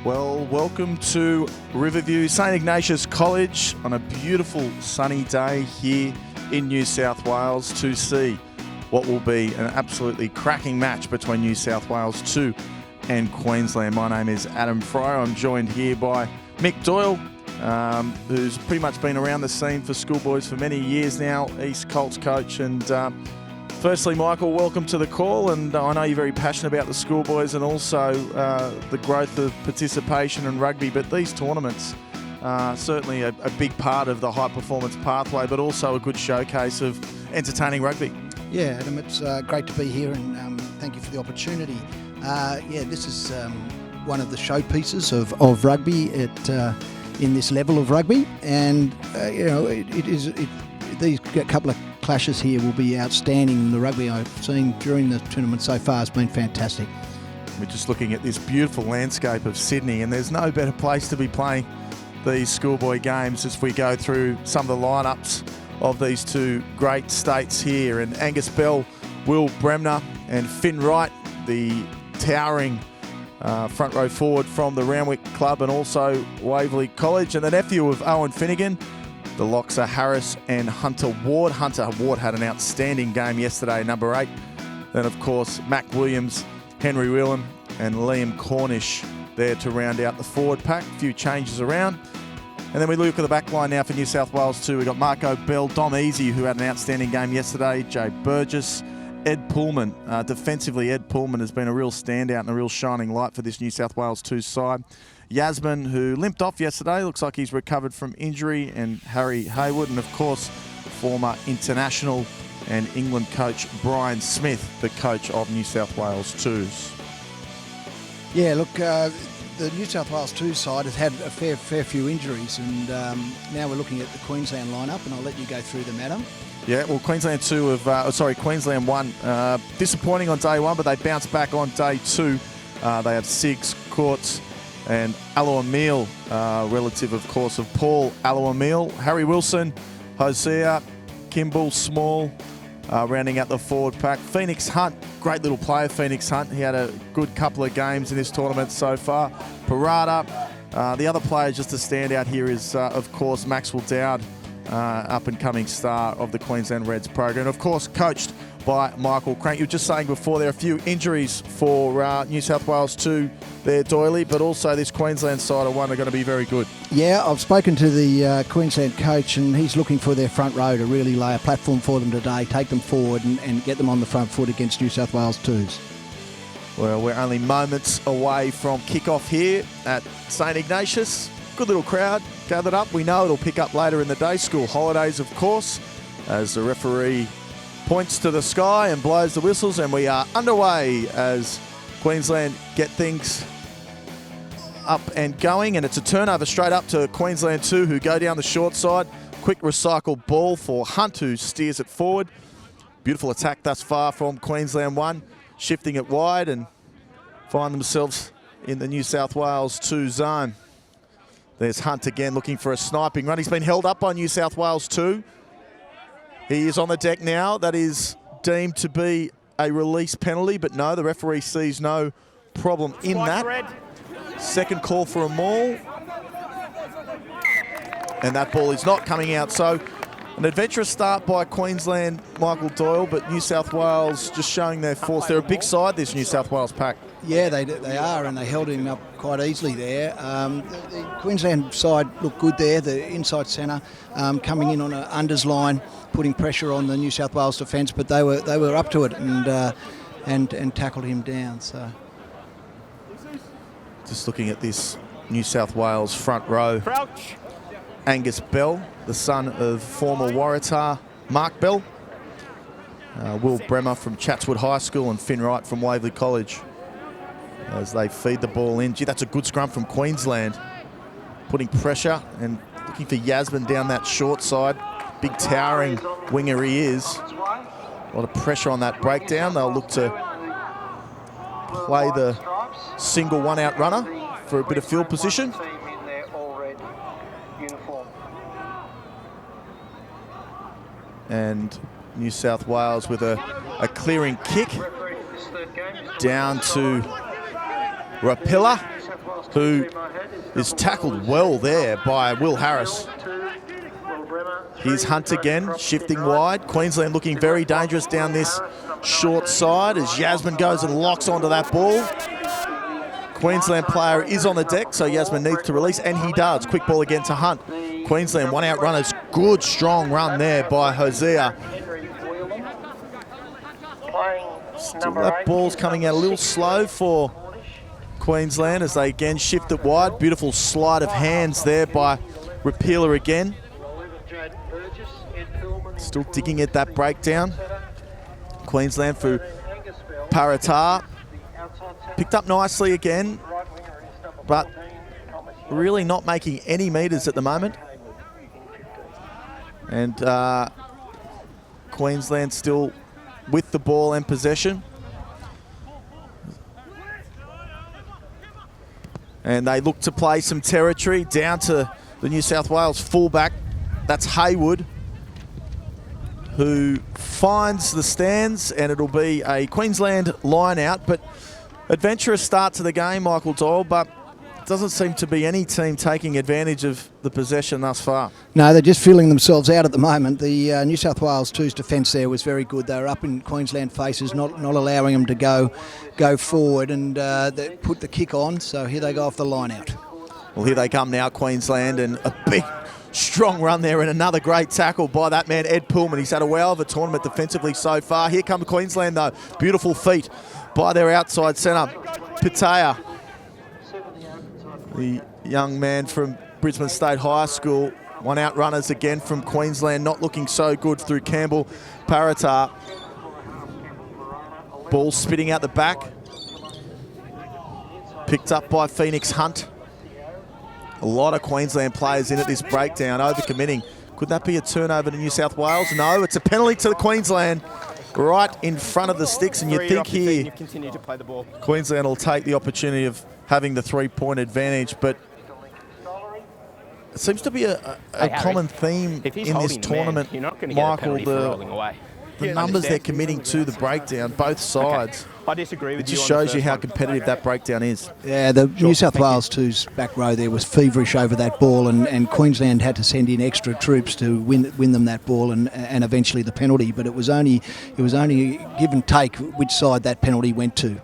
Well, welcome to Riverview St Ignatius College on a beautiful sunny day here in New South Wales to see what will be an absolutely cracking match between New South Wales 2 and Queensland. My name is Adam Fryer. I'm joined here by Mick Doyle, who's pretty much been around the scene for schoolboys for many years now, East Colts coach. And firstly, Michael, welcome to the call. And I know you're very passionate about the schoolboys and also the growth of participation in rugby. But these tournaments are certainly a big part of the high performance pathway, but also a good showcase of entertaining rugby. Yeah, Adam, it's great to be here, and thank you for the opportunity. This is one of the showpieces of rugby in this level of rugby, and these couple of clashes here will be outstanding. The rugby I've seen during the tournament so far has been fantastic. We're just looking at this beautiful landscape of Sydney, and there's no better place to be playing these schoolboy games as we go through some of the lineups of these two great states here. And Angus Bell, Will Bremner and Finn Wright, the towering front row forward from the Randwick Club and also Waverley College, and the nephew of Owen Finnegan, the locks are Harris and Hunter Ward. Hunter Ward had an outstanding game yesterday, number 8. Then, of course, Mac Williams, Henry Whelan and Liam Cornish there to round out the forward pack. A few changes around. And then we look at the back line now for New South Wales 2. We've got Marco Bell, Dom Easy, who had an outstanding game yesterday, Jay Burgess, Ed Pullman. Defensively, Ed Pullman has been a real standout and a real shining light for this New South Wales 2 side. Yasmin, who limped off yesterday, looks like he's recovered from injury, and Harry Haywood, and of course, former international and England coach Brian Smith, the coach of New South Wales 2s. Yeah, look, the New South Wales 2 side has had a fair few injuries, and now we're looking at the Queensland lineup, and I'll let you go through them, Adam. Yeah, well, Queensland 1, disappointing on day 1, but they bounced back on day 2. They have Siggs, Courts and Aloamil, relative, of course, of Paul Aloamil. Harry Wilson, Hosea, Kimball, Small, rounding out the forward pack. Phoenix Hunt, great little player, Phoenix Hunt. He had a good couple of games in this tournament so far. Parada. The other player just to stand out here is, of course, Maxwell Dowd, up-and-coming star of the Queensland Reds program. Of course, coached by Michael Crank. You were just saying before there are a few injuries for New South Wales 2 there, Doyley, but also this Queensland side of 1 are going to be very good. Yeah, I've spoken to the Queensland coach, and he's looking for their front row to really lay a platform for them today, take them forward and get them on the front foot against New South Wales 2s. Well, we're only moments away from kick-off here at St Ignatius. Good little crowd gathered up. We know it'll pick up later in the day. School holidays, of course, as the referee points to the sky and blows the whistles, and we are underway as Queensland get things up and going, and it's a turnover straight up to Queensland 2, who go down the short side. Quick recycled ball for Hunt, who steers it forward. Beautiful attack thus far from Queensland 1, shifting it wide and find themselves in the New South Wales 2 zone. There's Hunt again looking for a sniping run. He's been held up by New South Wales 2. He is on the deck now. That is deemed to be a release penalty, but no, the referee sees no problem in that. Second call for a maul. And that ball is not coming out. So an adventurous start by Queensland, Michael Doyle, but New South Wales just showing their force. They're a big side, this New South Wales pack. Yeah, they are, and they held him up quite easily there. The Queensland side looked good there, the inside centre coming in on an unders line, putting pressure on the New South Wales defence, but they were up to it and tackled him down. So, just looking at this New South Wales front row. Crouch. Angus Bell, the son of former Waratah Mark Bell. Will Bremer from Chatswood High School and Finn Wright from Waverley College. As they feed the ball in. Gee, that's a good scrum from Queensland. Putting pressure and looking for Yasmin down that short side. Big towering winger he is. A lot of pressure on that breakdown. They'll look to play the single one-out runner for a bit of field position. And New South Wales with a clearing kick down to Rapilla. who is tackled well there by Will Harris. Here's Hunt again, shifting wide. Queensland looking very dangerous down this short side as Yasmin goes and locks onto that ball. Queensland player is on the deck, so Yasmin needs to release, and he does. Quick ball again to Hunt. Queensland one out runners. Good strong run there by Hosea. Still that ball's coming out a little slow for Queensland as they again shift it wide. Beautiful sleight of hands there by Repealer again. Still digging at that breakdown. Queensland through Paratar. Picked up nicely again, but really not making any metres at the moment. And Queensland still with the ball and possession. And they look to play some territory down to the New South Wales fullback. That's Haywood, who finds the stands, and it'll be a Queensland line out. But adventurous start to the game, Michael Doyle, but it doesn't seem to be any team taking advantage of the possession thus far. No, they're just feeling themselves out at the moment. The New South Wales 2's defence there was very good. They were up in Queensland faces, not allowing them to go forward, and they put the kick on, so here they go off the line out. Well, here they come now, Queensland, and a big strong run there and another great tackle by that man, Ed Pullman. He's had a well of a tournament defensively so far. Here come Queensland, though. Beautiful feet by their outside centre, Pitaya. The young man from Brisbane State High School. One out runners again from Queensland, not looking so good through Campbell. Paratar. Ball spitting out the back. Picked up by Phoenix Hunt. A lot of Queensland players in at this breakdown, overcommitting. Could that be a turnover to New South Wales? No, it's a penalty to Queensland right in front of the sticks, and you think here Queensland will take the opportunity of having the three-point advantage, but it seems to be a common theme in this tournament, Michael, the numbers they're committing to the breakdown, both sides. I disagree with you. It just shows you how competitive that breakdown is. Yeah, the New South Wales 2's back row there was feverish over that ball, and Queensland had to send in extra troops to win them that ball and eventually the penalty. But it was only give and take which side that penalty went to.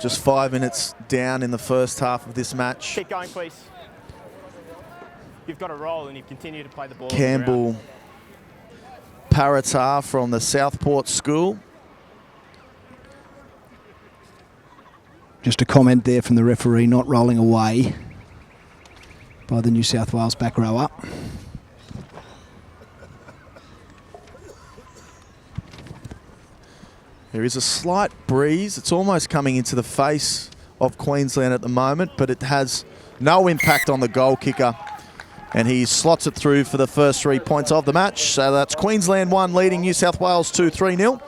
Just 5 minutes down in the first half of this match. Keep going, please. You've got a roll and you continue to play the ball. Campbell, Paratar from the Southport School. Just a comment there from the referee, not rolling away by the New South Wales back row up. There is a slight breeze. It's almost coming into the face of Queensland at the moment, but it has no impact on the goal kicker. And he slots it through for the first 3 points of the match. So that's Queensland 1 leading New South Wales 2 3-0.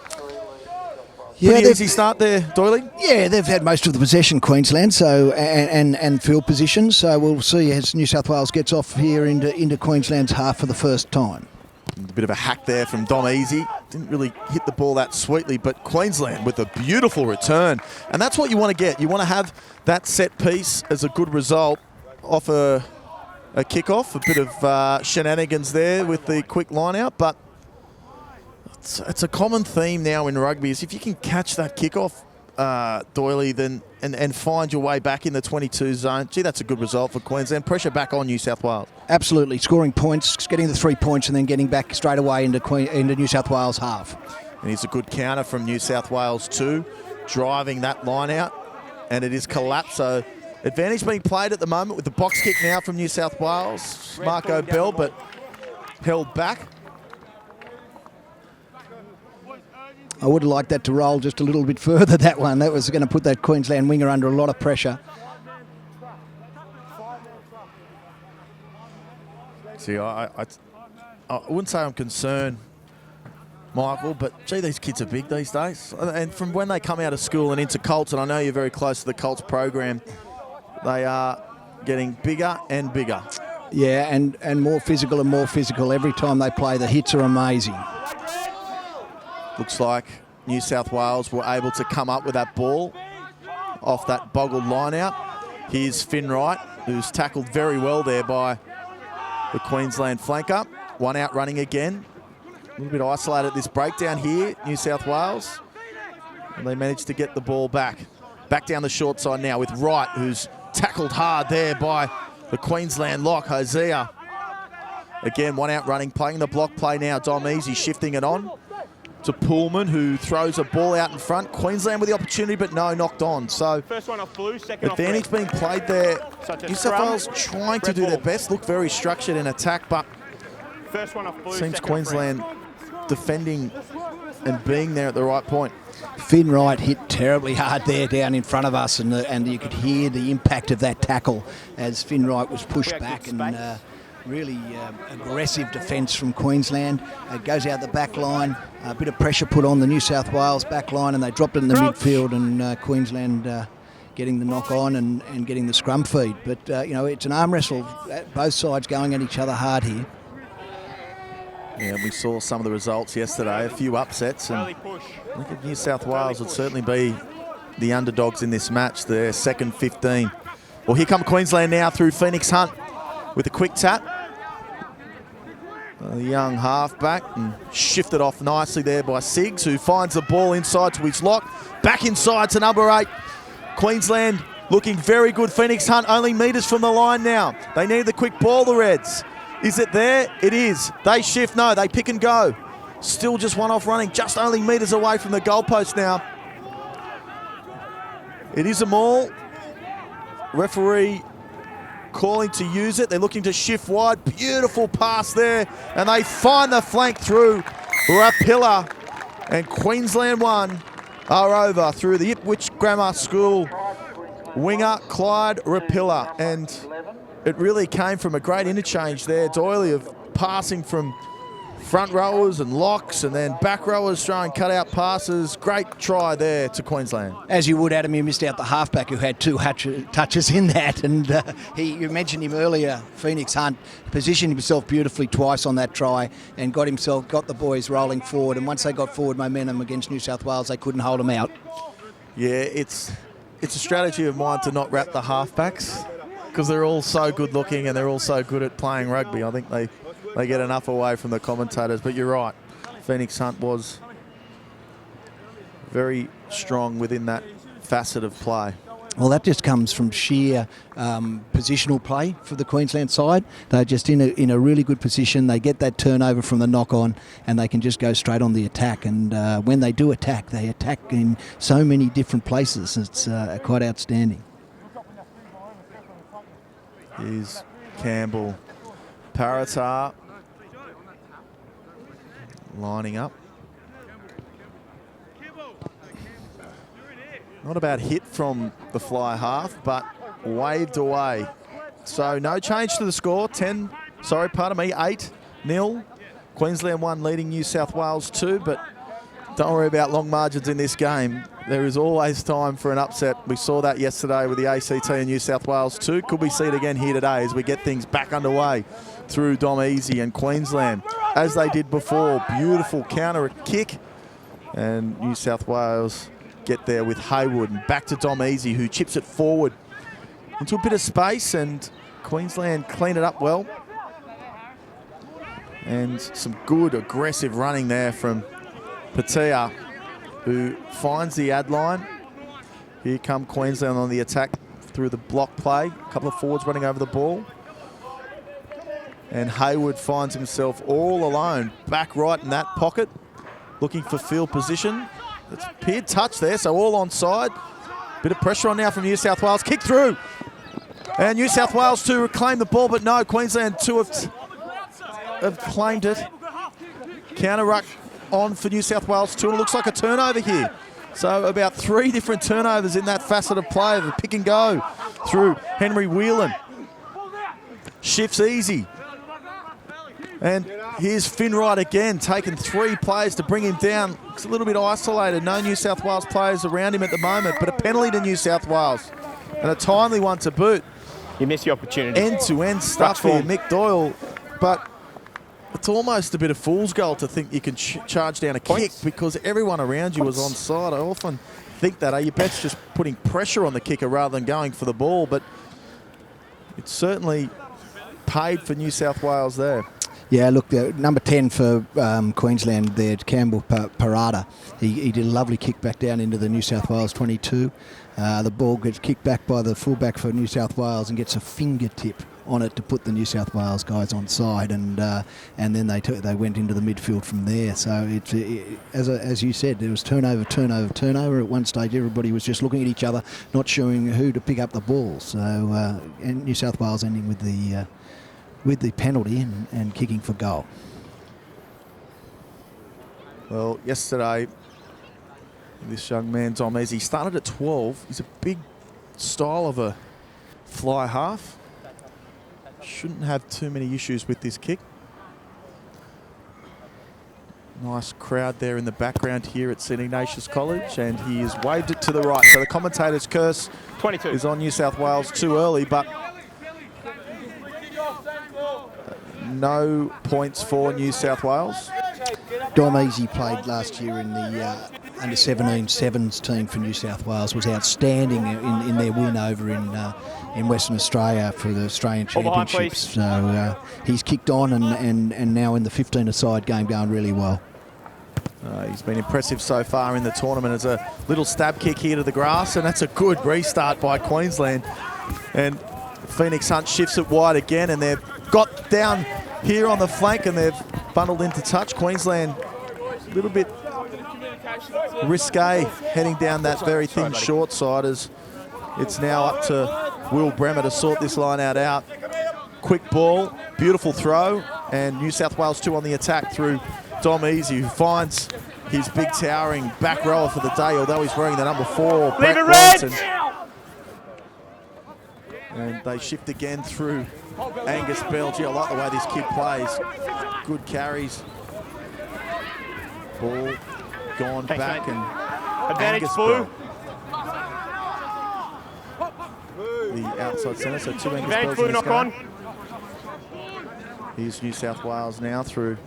Pretty easy start there, Doyley. Yeah, they've had most of the possession, Queensland, so and field position. So we'll see as New South Wales gets off here into Queensland's half for the first time. A bit of a hack there from Dom Easy. Didn't really hit the ball that sweetly, but Queensland with a beautiful return. And that's what you want to get. You want to have that set piece as a good result off a kickoff. A bit of shenanigans there with the quick line out, but it's a common theme now in rugby is if you can catch that kickoff, Doyley, then and find your way back in the 22 zone. Gee, that's a good result for Queensland. Pressure back on New South Wales. Absolutely, scoring points, getting the 3 points, and then getting back straight away into New South Wales half. And here's a good counter from New South Wales too, driving that line out, and it is collapsed. So advantage being played at the moment with the box kick now from New South Wales. Marco Bell, but held back. I would have liked that to roll just a little bit further, that one. That was going to put that Queensland winger under a lot of pressure. See, I wouldn't say I'm concerned, Michael, but gee, these kids are big these days. And from when they come out of school and into Colts, and I know you're very close to the Colts program, they are getting bigger and bigger. Yeah, and more physical and more physical. Every time they play, the hits are amazing. Looks like New South Wales were able to come up with that ball off that boggled line out. Here's Finn Wright, who's tackled very well there by the Queensland flanker. One out running again. A little bit isolated at this breakdown here, New South Wales. And they managed to get the ball back. Back down the short side now with Wright, who's tackled hard there by the Queensland lock, Hosea. Again, one out running, playing the block play now. Dom Easy shifting it on to Pullman, who throws a ball out in front. Queensland with the opportunity, but no, knocked on. So First one off blue, second advantage off red. being played there. New South Wales trying to do their best, look very structured in attack, but First one off blue, seems second Queensland off red. defending and being there at the right point. Finn Wright hit terribly hard there down in front of us, and you could hear the impact of that tackle as Finn Wright was pushed back, and really aggressive defence from Queensland. It goes out the back line, a bit of pressure put on the New South Wales back line, and they dropped it in the midfield, and Queensland getting the knock on and getting the scrum feed. But, it's an arm wrestle, both sides going at each other hard here. Yeah, we saw some of the results yesterday, a few upsets, and I think New South Wales would certainly be the underdogs in this match, their second 15. Well, here come Queensland now through Phoenix Hunt with a quick tap. The young halfback, and shifted off nicely there by Siggs, who finds the ball inside to his lock. Back inside to number 8. Queensland looking very good. Phoenix Hunt only metres from the line now. They need the quick ball, the Reds. Is it there? It is. They shift. No, they pick and go. Still just one off running, just only metres away from the goalpost now. It is a maul. Referee calling to use it. They're looking to shift wide. Beautiful pass there. And they find the flank through Rapilla. And Queensland 1 are over through the Ipswich Grammar School winger, Clyde Rapilla. And it really came from a great interchange there, Doyley, of passing from front rowers and locks, and then back rowers throwing cut-out passes. Great try there to Queensland. As you would, Adam, you missed out the halfback who had 2 touches in that, and you mentioned him earlier. Phoenix Hunt positioned himself beautifully twice on that try and got the boys rolling forward, and once they got forward momentum against New South Wales, they couldn't hold them out. Yeah, it's a strategy of mine to not wrap the halfbacks, because they're all so good looking and they're all so good at playing rugby. I think they get enough away from the commentators. But you're right, Phoenix Hunt was very strong within that facet of play. Well, that just comes from sheer positional play for the Queensland side. They're just in a really good position. They get that turnover from the knock-on, and they can just go straight on the attack. And when they do attack, they attack in so many different places. It's quite outstanding. Here's Campbell. Paratar lining up. Not a bad hit from the fly half, but waved away. So no change to the score. 8-0. Queensland 1 leading New South Wales 2, but don't worry about long margins in this game. There is always time for an upset. We saw that yesterday with the ACT and New South Wales 2. Could we see it again here today as we get things back underway through Dom Easy and Queensland, as they did before. Beautiful counter kick, and New South Wales get there with Haywood, and back to Dom Easy, who chips it forward into a bit of space, and Queensland clean it up well. And some good aggressive running there from Patea, who finds the ad line. Here come Queensland on the attack through the block play. A couple of forwards running over the ball. And Haywood finds himself all alone, back right in that pocket, looking for field position. It's appeared touch there, so all onside. Bit of pressure on now from New South Wales. Kick through. And New South Wales 2 reclaim the ball, but no, Queensland 2 have claimed it. Counter ruck on for New South Wales 2. It looks like a turnover here. So about 3 different turnovers in that facet of play. The pick and go through Henry Whelan. Shifts easy. And here's Finn Wright again, taking 3 players to bring him down. Looks a little bit isolated. No New South Wales players around him at the moment, but a penalty to New South Wales. And a timely one to boot. You missed your opportunity. End-to-end stuff here, Mick Doyle. But it's almost a bit of fool's gold to think you can charge down a kick because everyone around you was onside. I often think that. Your bet's just putting pressure on the kicker rather than going for the ball. But It's certainly paid for New South Wales there. Yeah, look, number 10 for Queensland there, Campbell Parada. He did a lovely kick back down into the New South Wales 22. The ball gets kicked back by the fullback for New South Wales and gets a fingertip on it to put the New South Wales guys on side, and then they went into the midfield from there. So as you said, there was turnover. At one stage, everybody was just looking at each other, not showing who to pick up the ball. So and New South Wales ending with the penalty and kicking for goal. Well, yesterday, this young man, Dom, he started at 12. He's a big style of a fly half. Shouldn't have too many issues with this kick. Nice crowd there in the background here at St Ignatius College, and he has waved it to the right. So the commentator's curse 22 is on New South Wales too early, but no points for New South Wales. Dom Easy played last year in the under-17 sevens team for New South Wales, was outstanding in their win over in Western Australia for the Australian Championships. So he's kicked on and now in the 15-a-side game going really well. He's been impressive so far in the tournament. As a little stab kick here to the grass, and that's a good restart by Queensland. And Phoenix Hunt shifts it wide again, and they've got down here on the flank and they've bundled into touch. Queensland a little bit risque heading down that very thin short side, as it's now up to Will Bremer to sort this line out. Quick ball, beautiful throw, and New South Wales 2 on the attack through Dom Easy, who finds his big towering back rower for the day, although he's wearing the number 4, Brett Bronson. And they shift again through Angus Bell. Gee, I like the way this kid plays. Good carries. Ball gone back, and advantage Angus Blue. Bell, the outside centre, so 2 Angus Advantage Bells Blue, in this knock on. game. Here's New South Wales now through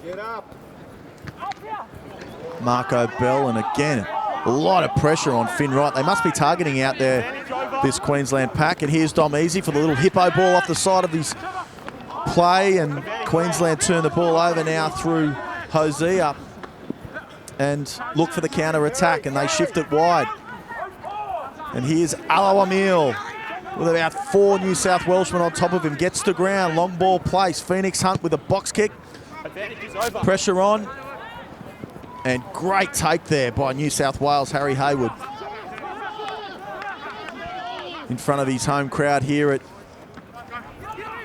Marco Bell, and again, a lot of pressure on Finn Wright. They must be targeting out there, this Queensland pack. And here's Dom Easy for the little hippo ball off the side of his play, and Queensland turn the ball over now through Hosea and look for the counter-attack, and they shift it wide. And here's Alo Emil with about 4 New South Welshmen on top of him. Gets to ground, long ball place. Phoenix Hunt with a box kick. Pressure on. And great take there by New South Wales, Harry Hayward. In front of his home crowd here at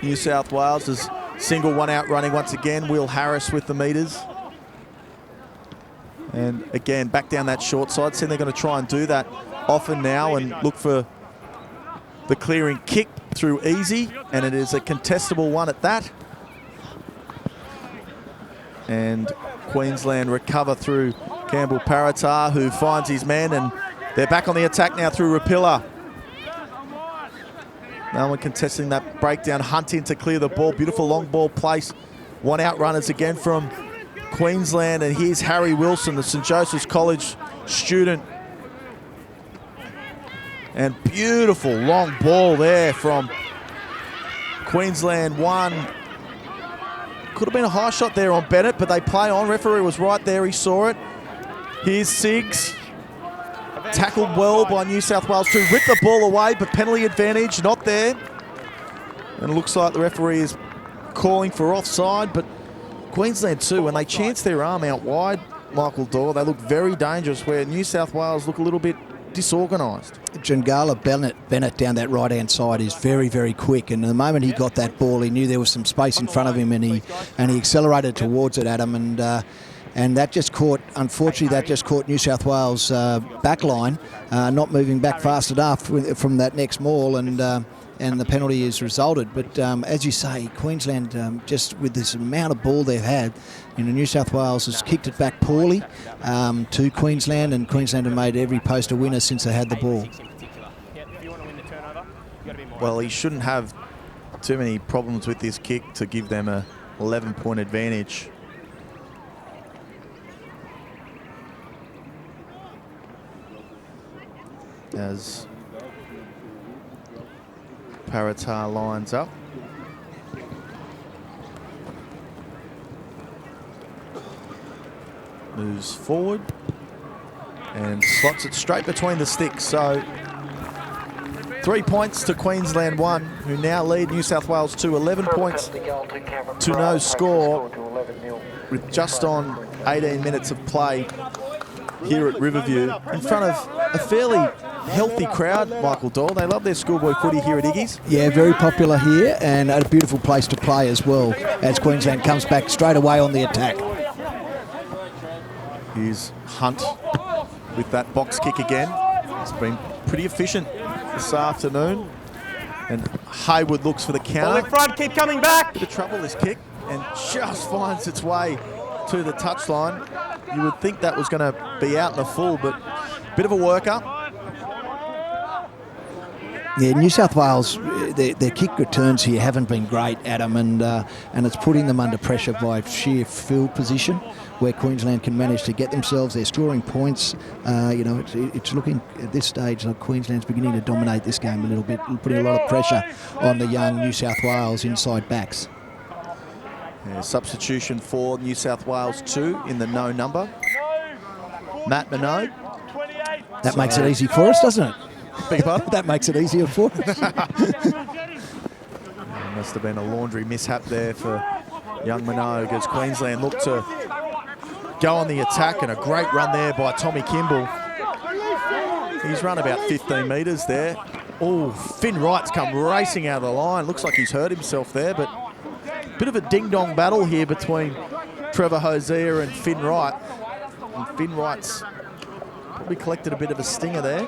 New South Wales. There's single one out running once again. Will Harris with the meters. And again, back down that short side. So they're going to try and do that often now and look for the clearing kick through Easy. And it is a contestable one at that. And Queensland recover through Campbell Paratar, who finds his man, and they're back on the attack now through Rapilla. No one contesting that breakdown. Hunt in to clear the ball. Beautiful long ball place. One out runners again from Queensland, and here's Harry Wilson, the St Joseph's College student. And beautiful long ball there from Queensland. One. Could have been a high shot there on Bennett, but they play on. Referee was right there, he saw it. Here's Siggs. Tackled well by New South Wales to rip the ball away, but penalty advantage not there. And it looks like the referee is calling for offside, but Queensland too, when they chance their arm out wide, Michael Dorr, they look very dangerous, where New South Wales look a little bit disorganised. Jangala Bennett down that right-hand side is very, very quick, and the moment he got that ball, he knew there was some space in front of him, and he accelerated towards it, Adam, and that just caught, unfortunately, New South Wales back line not moving back fast enough from that next maul, and the penalty is resulted. But as you say, Queensland, just with this amount of ball they've had, New South Wales has kicked it back poorly to Queensland, and Queensland have made every post a winner since they had the ball. Well, he shouldn't have too many problems with this kick to give them a 11-point advantage. As Paratar lines up. Moves forward and slots it straight between the sticks. So 3 points to Queensland 1, who now lead New South Wales 2, 11 points to no score, with just on 18 minutes of play here at Riverview, in front of a fairly healthy crowd, Michael Doyle. They love their schoolboy footy here at Iggy's. Yeah, very popular here, and a beautiful place to play as well, as Queensland comes back straight away on the attack. Here's Hunt with that box kick again. It's been pretty efficient this afternoon. And Hayward looks for the counter. Ball in front, keep coming back. Bit of trouble, this kick, and just finds its way to the touchline. You would think that was going to be out in the full, but bit of a worker. Yeah, New South Wales, their kick returns here haven't been great, Adam, and it's putting them under pressure by sheer field position, where Queensland can manage to get themselves. They're scoring points. You know, it's looking at this stage like Queensland's beginning to dominate this game a little bit, putting a lot of pressure on the young New South Wales inside backs. Yeah, substitution for New South Wales 2 in the no number. Matt Minogue. That makes it easy for us, doesn't it? Beg your pardon? That makes it easier for us. Must have been a laundry mishap there for young Minogue as Queensland look to go on the attack, and a great run there by Tommy Kimball. He's run about 15 metres there. Oh, Finn Wright's come racing out of the line. Looks like he's hurt himself there, but a bit of a ding-dong battle here between Trevor Hosea and Finn Wright. And Finn Wright's probably collected a bit of a stinger there.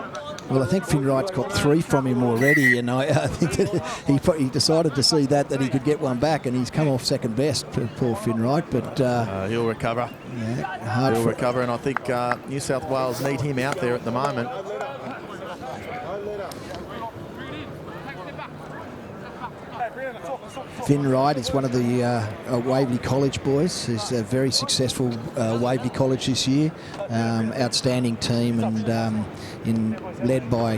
Well, I think Finn Wright's got 3 from him already, and I think that he decided to see that he could get one back, and he's come off second best, poor Finn Wright. But he'll recover. Yeah, he'll recover, and I think New South Wales need him out there at the moment. Finn Wright is one of the Waverley College boys. He's a very successful Waverley College this year. Outstanding team, and led by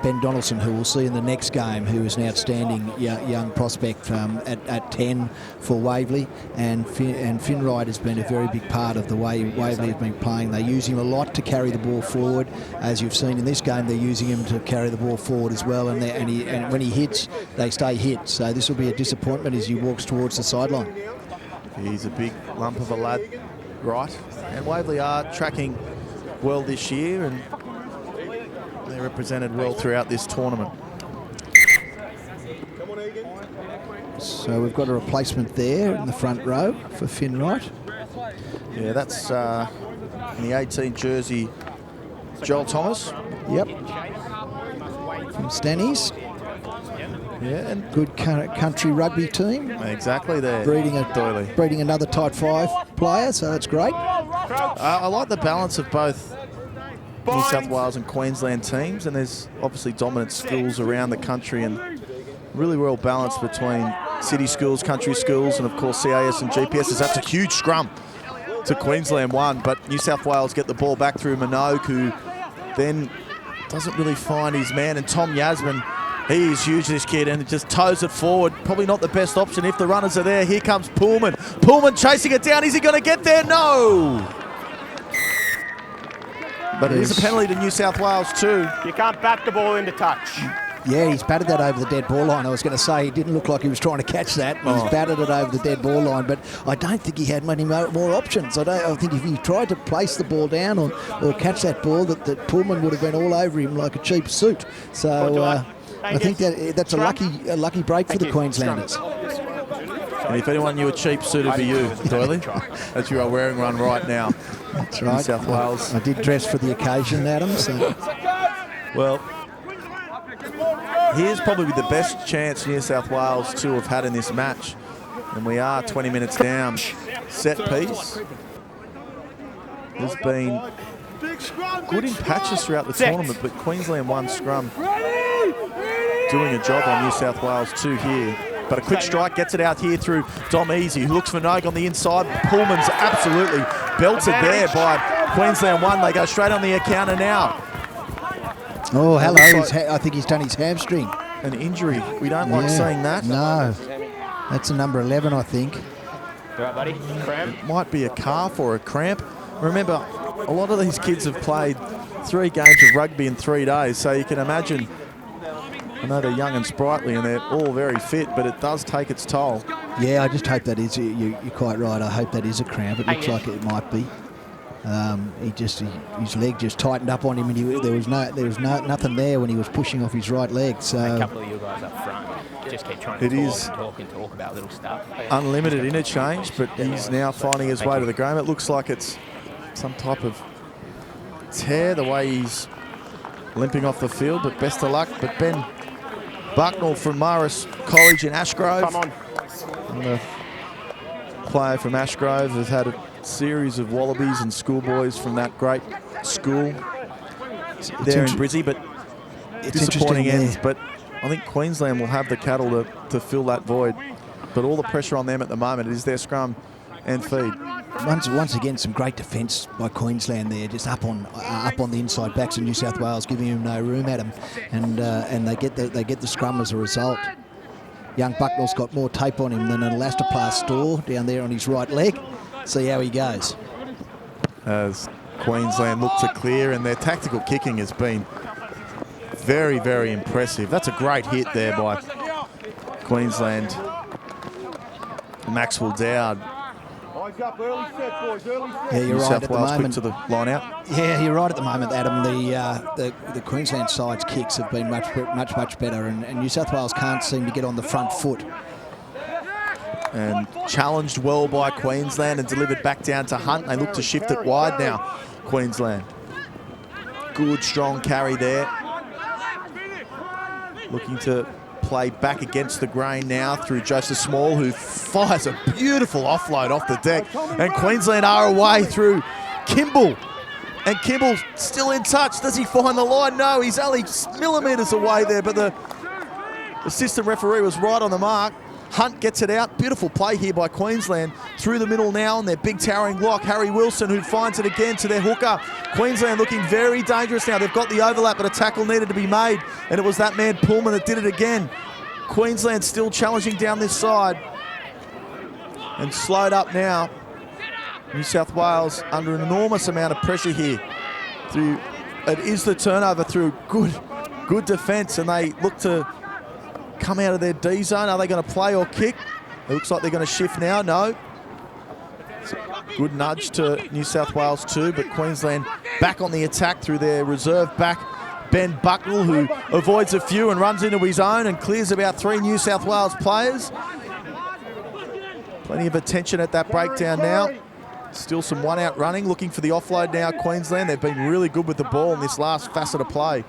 Ben Donaldson, who we'll see in the next game, who is an outstanding young prospect at 10 for Waverley. And Finn Wright has been a very big part of the way Waverley have been playing. They use him a lot to carry the ball forward. As you've seen in this game, they're using him to carry the ball forward as well. And when he hits, they stay hit. So this will be a disappointment as he walks towards the sideline. He's a big lump of a lad, right? And Waverley are tracking well this year, and they're represented well throughout this tournament. So we've got a replacement there in the front row for Finn Wright. Yeah, that's in the 18 jersey, Joel Thomas. Yep. From Stannies. Yeah, and good country rugby team. Exactly there. Breeding another Type 5 player, so that's great. I like the balance of both New South Wales and Queensland teams, and there's obviously dominant schools around the country, and really well balanced between city schools, country schools, and of course CAS and GPSs. That's a huge scrum to Queensland 1, but New South Wales get the ball back through Minogue, who then doesn't really find his man, and Tom Yasmin, he is huge, this kid, and just toes it forward. Probably not the best option if the runners are there. Here comes Pullman. Pullman chasing it down. Is he going to get there? No! But it is a penalty to New South Wales too. You can't bat the ball into touch. Yeah, he's batted that over the dead ball line. I was going to say, he didn't look like he was trying to catch that. He's batted it over the dead ball line, but I don't think he had many more options. I think if he tried to place the ball down or catch that ball, that Pullman would have been all over him like a cheap suit. So I think that's a lucky break for the Queenslanders. And if anyone knew a cheap suit, it'd be you, Doyle, as you are wearing one right now. That's right. New South Wales. I did dress for the occasion, Adam. So. Well, here's probably the best chance New South Wales to have had in this match. And we are 20 minutes down. Set piece has been good in patches throughout the tournament, but Queensland 1 scrum doing a job on New South Wales 2 here. But a quick strike gets it out here through Dom Easy, who looks for Nogue on the inside. Pullman's absolutely belted there by Queensland 1. They go straight on the counter now. Oh, hello. I think he's done his hamstring. an injury. We don't like seeing that. No, that's a number 11, I think. All right, buddy. Cramp. It might be a calf or a cramp. Remember, a lot of these kids have played 3 games of rugby in 3 days, so you can imagine. I know they're young and sprightly and they're all very fit, but it does take its toll. Yeah, I just hope that is. You're quite right. I hope that is a cramp. It looks like it might be. His leg just tightened up on him, and there was nothing there when he was pushing off his right leg. So A couple of you guys up front just keep trying to talk about little stuff. Unlimited interchange, but he's now finding his way to the game. It looks like it's some type of tear, the way he's limping off the field, but best of luck. But Ben Bucknell from Morris College in Ashgrove. Come on. And the player from Ashgrove has had a series of Wallabies and schoolboys from that great school there in Brizzy, but disappointing ends. But I think Queensland will have the cattle to fill that void. But all the pressure on them at the moment is their scrum and feed. Once again, some great defence by Queensland there, just up on the inside backs of New South Wales, giving him no room at him, and they get the scrum as a result. Young Bucknell's got more tape on him than an elastoplast store down there on his right leg. See how he goes. As Queensland look to clear, and their tactical kicking has been very, very impressive. That's a great hit there by Queensland. Maxwell Dowd. Yeah, you're New right South at the Wales quick moment. to the line out. Yeah, you're right at the moment, Adam. The Queensland side's kicks have been much better, and New South Wales can't seem to get on the front foot. And challenged well by Queensland and delivered back down to Hunt. They look to shift it wide now, Queensland. Good, strong carry there. Looking to play back against the grain now through Joseph Small, who fires a beautiful offload off the deck. And Queensland are away through Kimball. And Kimball still in touch. Does he find the line? No, he's only millimetres away there, but the assistant referee was right on the mark. Hunt gets it out. Beautiful play here by Queensland. Through the middle now on their big towering lock. Harry Wilson, who finds it again to their hooker. Queensland looking very dangerous now. They've got the overlap, but a tackle needed to be made. And it was that man Pullman that did it again. Queensland still challenging down this side. And slowed up now. New South Wales under an enormous amount of pressure here. It is the turnover through good defence, and they look to come out of their D zone. Are they going to play or kick? It looks like they're going to shift now. No. Good nudge to New South Wales too, but Queensland back on the attack through their reserve back, Ben Bucknell, who avoids a few and runs into his own and clears about 3 New South Wales players. Plenty of attention at that breakdown now. Still some one-out running, looking for the offload now, Queensland. They've been really good with the ball in this last facet of play.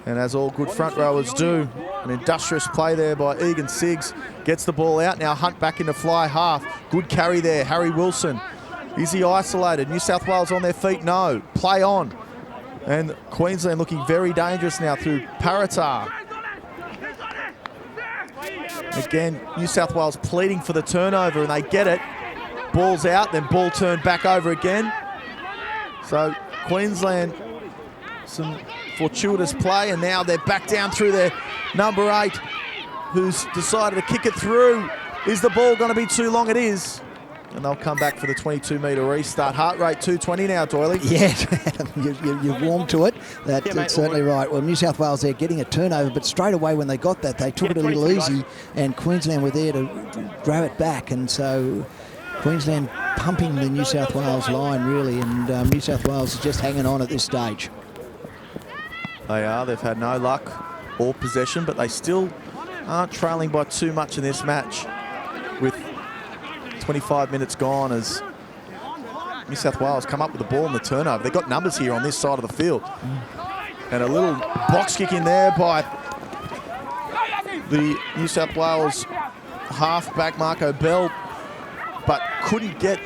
And as all good front rowers do, an industrious play there by Egan Siggs. Gets the ball out. Now Hunt back into fly half. Good carry there. Harry Wilson. Is he isolated? New South Wales on their feet? No. Play on. And Queensland looking very dangerous now through Paratar. Again, New South Wales pleading for the turnover, and they get it. Ball's out, then ball turned back over again. So Queensland, some fortuitous play, and now they're back down through their number 8, who's decided to kick it through. Is the ball going to be too long? It is. And they'll come back for the 22-metre restart. Heart rate 220 now, Doyley. Yeah, you've warmed to it. That's certainly right. Well, New South Wales, they're getting a turnover, but straight away when they got that, they took it a little easy, and Queensland were there to grab it back. And so Queensland pumping the New South Wales line, really, and New South Wales is just hanging on at this stage. They are. They've had no luck or possession, but they still aren't trailing by too much in this match with 25 minutes gone as New South Wales come up with the ball and the turnover. They've got numbers here on this side of the field. And a little box kick in there by the New South Wales half-back Marco Bell, but couldn't get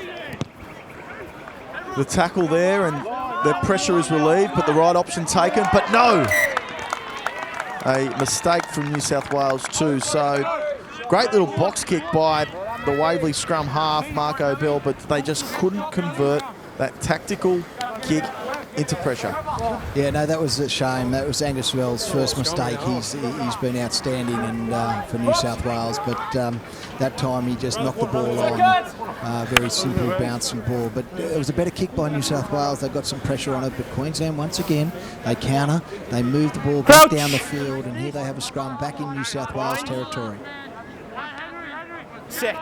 the tackle there, and the pressure is relieved, but the right option taken, but no! A mistake from New South Wales too. So great little box kick by the Waverley scrum half, Marco Bell, but they just couldn't convert that tactical kick into pressure. Yeah, no, that was a shame. That was Angus Wells' first mistake. He's been outstanding and for New South Wales, but that time he just knocked the ball on. Very simple bouncing ball, but it was a better kick by New South Wales. They got some pressure on it, but Queensland once again they counter. They move the ball back down the field, and here they have a scrum back in New South Wales territory. Set.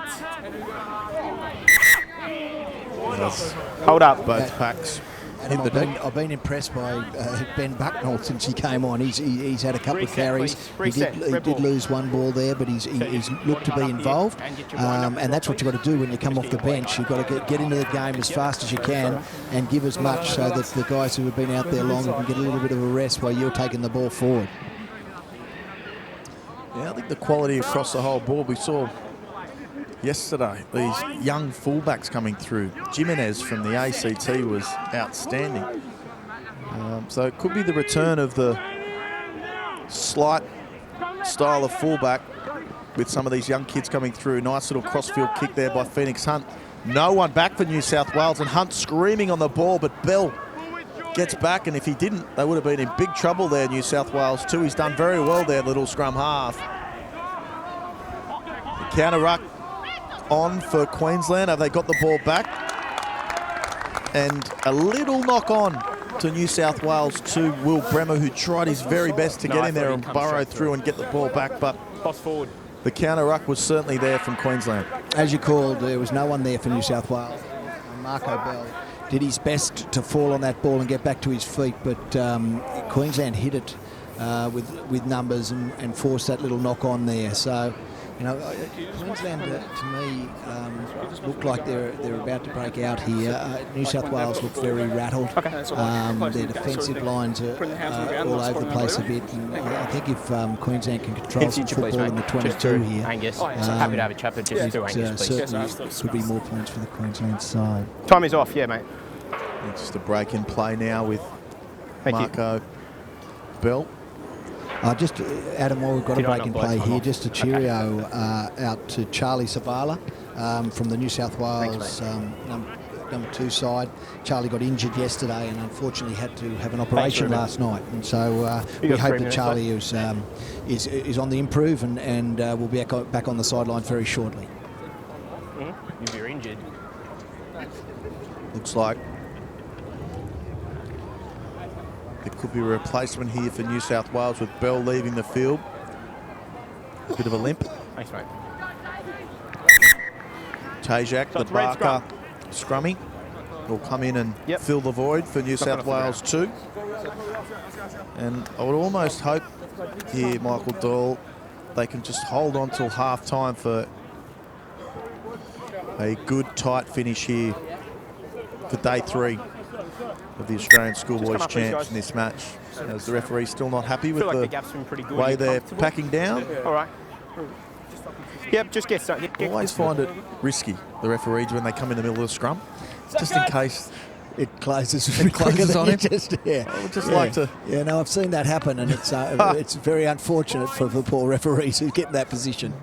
Yes. Hold up. Both packs hit the deck. I've been impressed by Ben Bucknell since he came on. He's had a couple of carries. He did lose one ball there, but he's looked to be involved. And that's what you've got to do when you come off the bench. You've got to get into the game as fast as you can and give as much so that the guys who have been out there longer can get a little bit of a rest while you're taking the ball forward. Yeah, I think the quality across the whole board we saw yesterday, these young fullbacks coming through. Jimenez from the ACT was outstanding. So it could be the return of the slight style of fullback with some of these young kids coming through. Nice little crossfield kick there by Phoenix Hunt. No one back for New South Wales, and Hunt screaming on the ball, but Bell gets back, and if he didn't, they would have been in big trouble there, New South Wales too. He's done very well there, little scrum half. The counter ruck on for Queensland. Have they got the ball back? And a little knock on to New South Wales to Will Bremer, who tried his very best to get in there and burrow through and get the ball back, but Boss forward. the counter ruck was certainly there from Queensland. As you called, there was no one there for New South Wales. Marco Bell did his best to fall on that ball and get back to his feet, but Queensland hit it with numbers and forced that little knock on there. So, you know, Queensland to me look like they're about to break out here. New South Wales look very rattled. Their defensive lines are all over the place a bit. And I think if Queensland can control some football in the 22 here, Angus. Happy to have a chat, but just do Angus, please. Certainly could be more points for the Queensland side. Time is off, yeah, mate. Just a break in play now with Marco Bell. Just Adam, while we've got a break in play here, just a cheerio out to Charlie Savala from the New South Wales number 2 side. Charlie got injured yesterday and unfortunately had to have an operation last night, and so we hope that Charlie is on the improve and will be back on the sidelines very shortly. If you're injured. Looks like there could be a replacement here for New South Wales with Bell leaving the field. A bit of a limp. Thanks, mate. Tajak, the Barker scrummy, will come in and fill the void for New South Wales too. And I would almost hope here, Michael Doyle, they can just hold on till half time for a good tight finish here for day 3 of the Australian Schoolboys Champs in this match. As the referee's still not happy with the way they're packing down. All right. Yep, just get started. Always find it risky, the referees, when they come in the middle of the scrum, just in case it closes on him. I would just like to. Yeah, no, I've seen that happen, and it's very unfortunate for the poor referees who get in that position.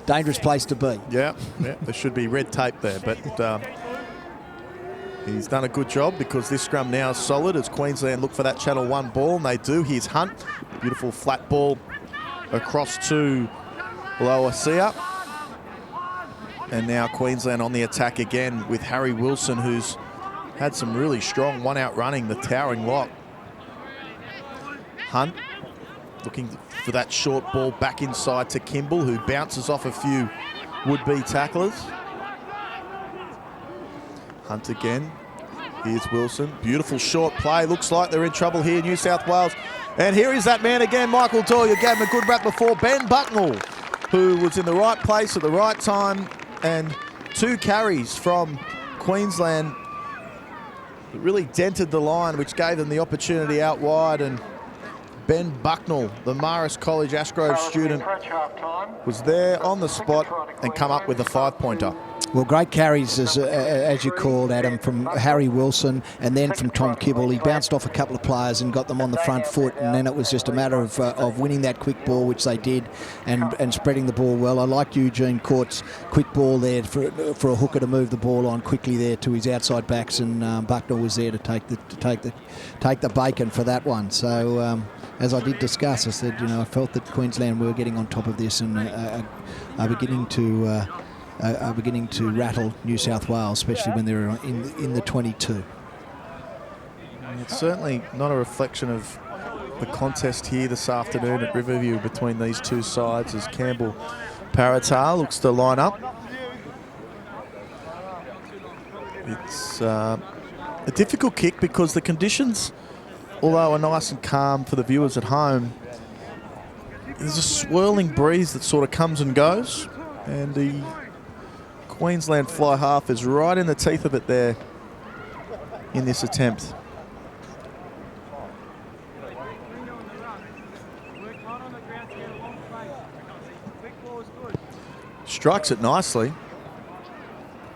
Dangerous place to be. Yeah, there should be red tape there, but he's done a good job because this scrum now is solid as Queensland look for that Channel 1 ball, and they do. Here's Hunt, beautiful flat ball across to Loasia. And now Queensland on the attack again with Harry Wilson, who's had some really strong one-out running, the towering lock. Hunt looking for that short ball back inside to Kimball, who bounces off a few would-be tacklers. Hunt again. Here's Wilson. Beautiful short play. Looks like they're in trouble here, New South Wales. And here is that man again, Michael Doyle. You gave him a good rap before. Ben Bucknell, who was in the right place at the right time, and 2 carries from Queensland that really dented the line, which gave them the opportunity out wide. And Ben Bucknell, the Marist College Ashgrove student, was there on the spot and come up with a 5-pointer. Well, great carries, as you called, Adam, from Harry Wilson and then from Tom Kibble. He bounced off a couple of players and got them on the front foot, and then it was just a matter of winning that quick ball, which they did, and spreading the ball well. I liked Eugene Court's quick ball there for a hooker to move the ball on quickly there to his outside backs, and Buckner was there to take the bacon for that one. So as I did discuss, I said, I felt that Queensland were getting on top of this and are beginning to rattle New South Wales, especially when they're in the 22. It's certainly not a reflection of the contest here this afternoon at Riverview between these two sides, as Campbell Paratar looks to line up. It's a difficult kick because the conditions, although are nice and calm for the viewers at home, there's a swirling breeze that sort of comes and goes, and the Queensland fly half is right in the teeth of it there in this attempt. Strikes it nicely,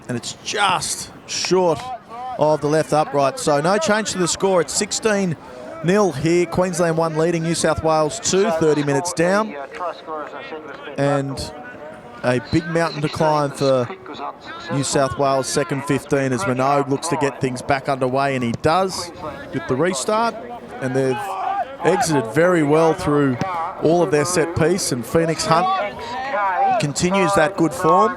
and it's just short of the left upright. So no change to the score. It's 16-0 here. Queensland 1 leading New South Wales 2, 30 minutes down. And a big mountain to climb for New South Wales second 15 as Minogue looks to get things back underway, and he does with the restart. And they've exited very well through all of their set piece, and Phoenix Hunt continues that good form.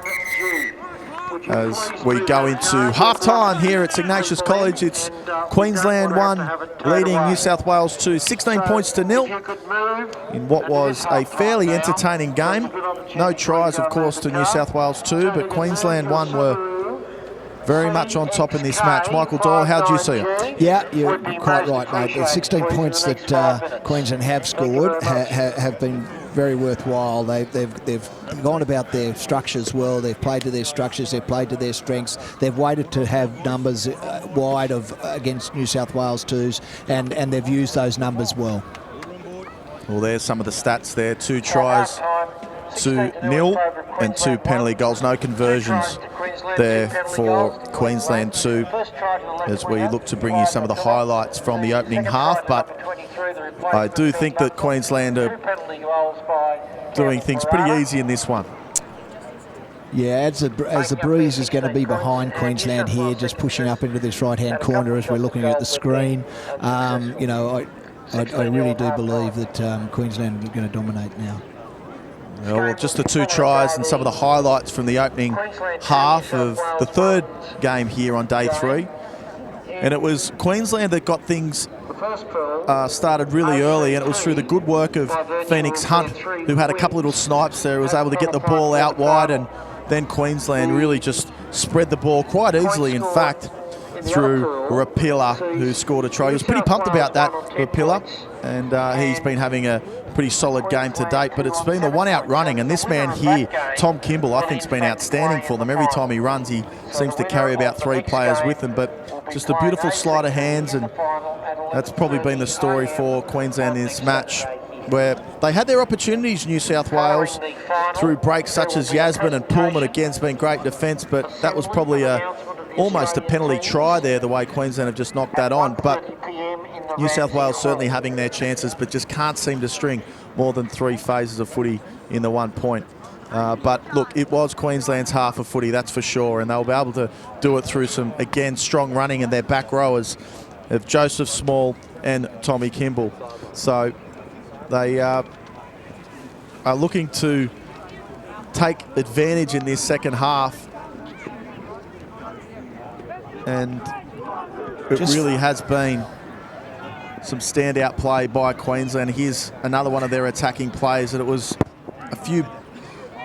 As we go into half-time here at St Ignatius College, it's Queensland 1 leading New South Wales 2, 16 points to 0 in what was a fairly entertaining game. No tries, of course, to New South Wales 2, but Queensland 1 were very much on top in this match. Michael Doyle, how do you see it? Yeah, you're quite right, mate. The 16 points that Queensland have scored have been very worthwhile. They've gone about their structures well. They've played to their structures. They've played to their strengths. They've waited to have numbers wide of against New South Wales 2s, and they've used those numbers well. Well, there's some of the stats there. 2 tries to 0 and 2 penalty goals. No conversions there for Queensland 2, as we look to bring you some of the highlights from the opening half. But I do think that Queensland are doing things pretty easy in this one. Yeah, as the breeze is going to be behind Queensland here, just pushing up into this right-hand corner as we're looking at the screen, I really do believe that Queensland are going to dominate now. Well, just the 2 tries and some of the highlights from the opening half of the third game here on day 3. And it was Queensland that got things started really early, and it was through the good work of Phoenix Hunt, who had a couple little snipes there, was able to get the ball out wide, and then Queensland really just spread the ball quite easily, in fact, through Rapilla, who scored a try. He was pretty pumped about that, Rapilla, and he's been having a pretty solid game to date, but it's been the one-out running, and this man here, Tom Kimball, I think has been outstanding for them. Every time he runs, he seems to carry about 3 players with him, but just a beautiful sleight of hands, and that's probably been the story for Queensland in this match, where they had their opportunities, New South Wales, through breaks such as Yasmin and Pullman. Again's been great defence, but that was probably almost a penalty try there, the way Queensland have just knocked that on. But New South Wales certainly having their chances, but just can't seem to string more than 3 phases of footy in the 1 point. But look, it was Queensland's half of footy, that's for sure, and they'll be able to do it through some, again, strong running in their back rowers of Joseph Small and Tommy Kimball. So they are looking to take advantage in this second half, and it really has been some standout play by Queensland. Here's another one of their attacking plays, and it was a few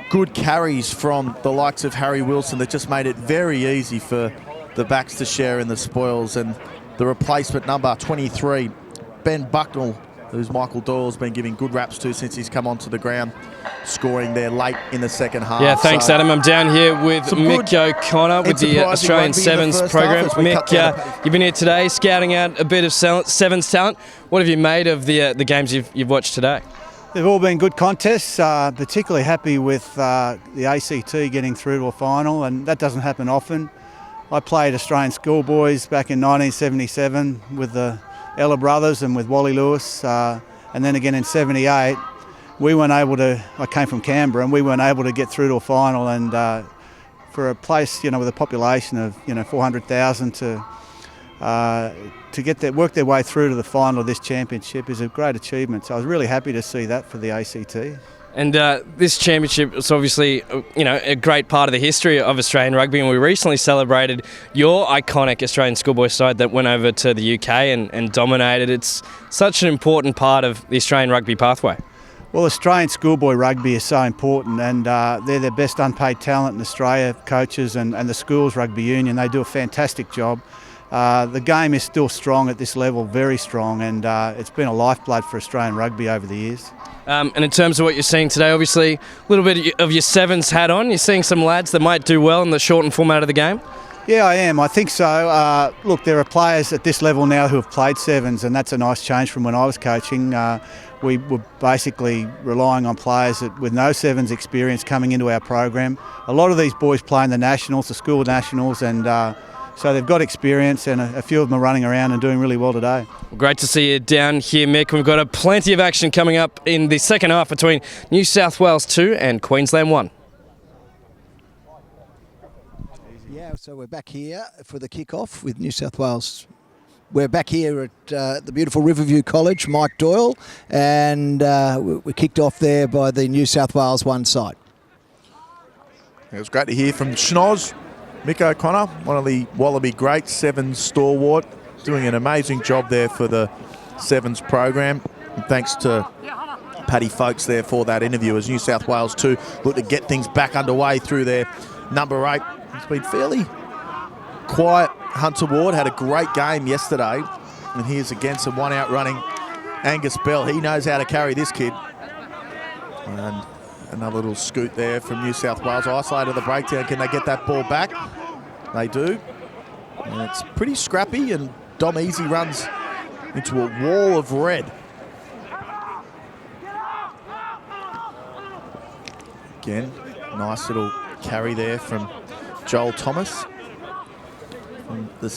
good carries from the likes of Harry Wilson that just made it very easy for the backs to share in the spoils. And the replacement number 23, Ben Bucknell, who's Michael Doyle's been giving good raps to since he's come onto the ground, scoring there late in the second half. Yeah, thanks, Adam. I'm down here with Mick O'Connor with the Australian Sevens program. Mick, you've been here today scouting out a bit of Sevens talent. What have you made of the games you've watched today? They've all been good contests, particularly happy with the ACT getting through to a final, and that doesn't happen often. I played Australian schoolboys back in 1977 with the Ella brothers and with Wally Lewis, and then again in 78. We weren't able to, I came from Canberra, and we weren't able to get through to a final, and for a place, with a population of, 400,000 to get work their way through to the final of this championship is a great achievement. So I was really happy to see that for the ACT. And this championship is obviously, a great part of the history of Australian rugby, and we recently celebrated your iconic Australian schoolboy side that went over to the UK and dominated. It's such an important part of the Australian rugby pathway. Well, Australian schoolboy rugby is so important, and they're the best unpaid talent in Australia, coaches and the schools rugby union. They do a fantastic job. The game is still strong at this level, very strong, and it's been a lifeblood for Australian rugby over the years. And in terms of what you're seeing today, obviously a little bit of your sevens hat on. You're seeing some lads that might do well in the shortened format of the game? Yeah, I am. I think so. Look, there are players at this level now who have played sevens, and that's a nice change from when I was coaching. We were basically relying on players with no sevens experience coming into our program. A lot of these boys play in the nationals, the school nationals, and so they've got experience, and a few of them are running around and doing really well today. Well, great to see you down here, Mick. We've got plenty of action coming up in the second half between New South Wales 2 and Queensland 1. Yeah, so we're back here for the kick-off with New South Wales. We're back here at the beautiful Riverview College, Mike Doyle, and we're kicked off there by the New South Wales 1 side. It was great to hear from Schnoz. Mick O'Connor, one of the Wallaby greats, sevens stalwart, doing an amazing job there for the sevens program. And thanks to Paddy Folkes there for that interview as New South Wales 2 look to get things back underway through their number 8. It's been fairly quiet. Hunter Ward had a great game yesterday, and here's again some one-out running. Angus Bell, he knows how to carry this kid. And another little scoot there from New South Wales. Isolated the breakdown. Can they get that ball back? They do. And it's pretty scrappy, and Dom Easy runs into a wall of red. Again, nice little carry there from Joel Thomas. From the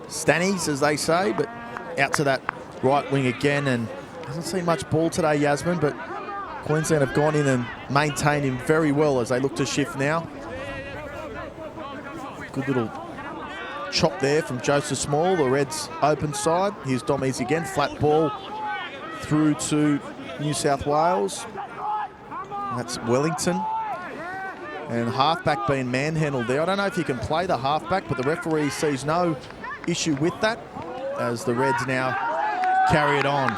Stannies, as they say, but out to that right wing again, and hasn't seen much ball today, Yasmin, but Queensland have gone in and maintained him very well as they look to shift now. Good little chop there from Joseph Small, the Reds' open side. Here's Dom Easy again, flat ball through to New South Wales. That's Wellington. And halfback being manhandled there. I don't know if you can play the halfback, but the referee sees no issue with that as the Reds now carry it on.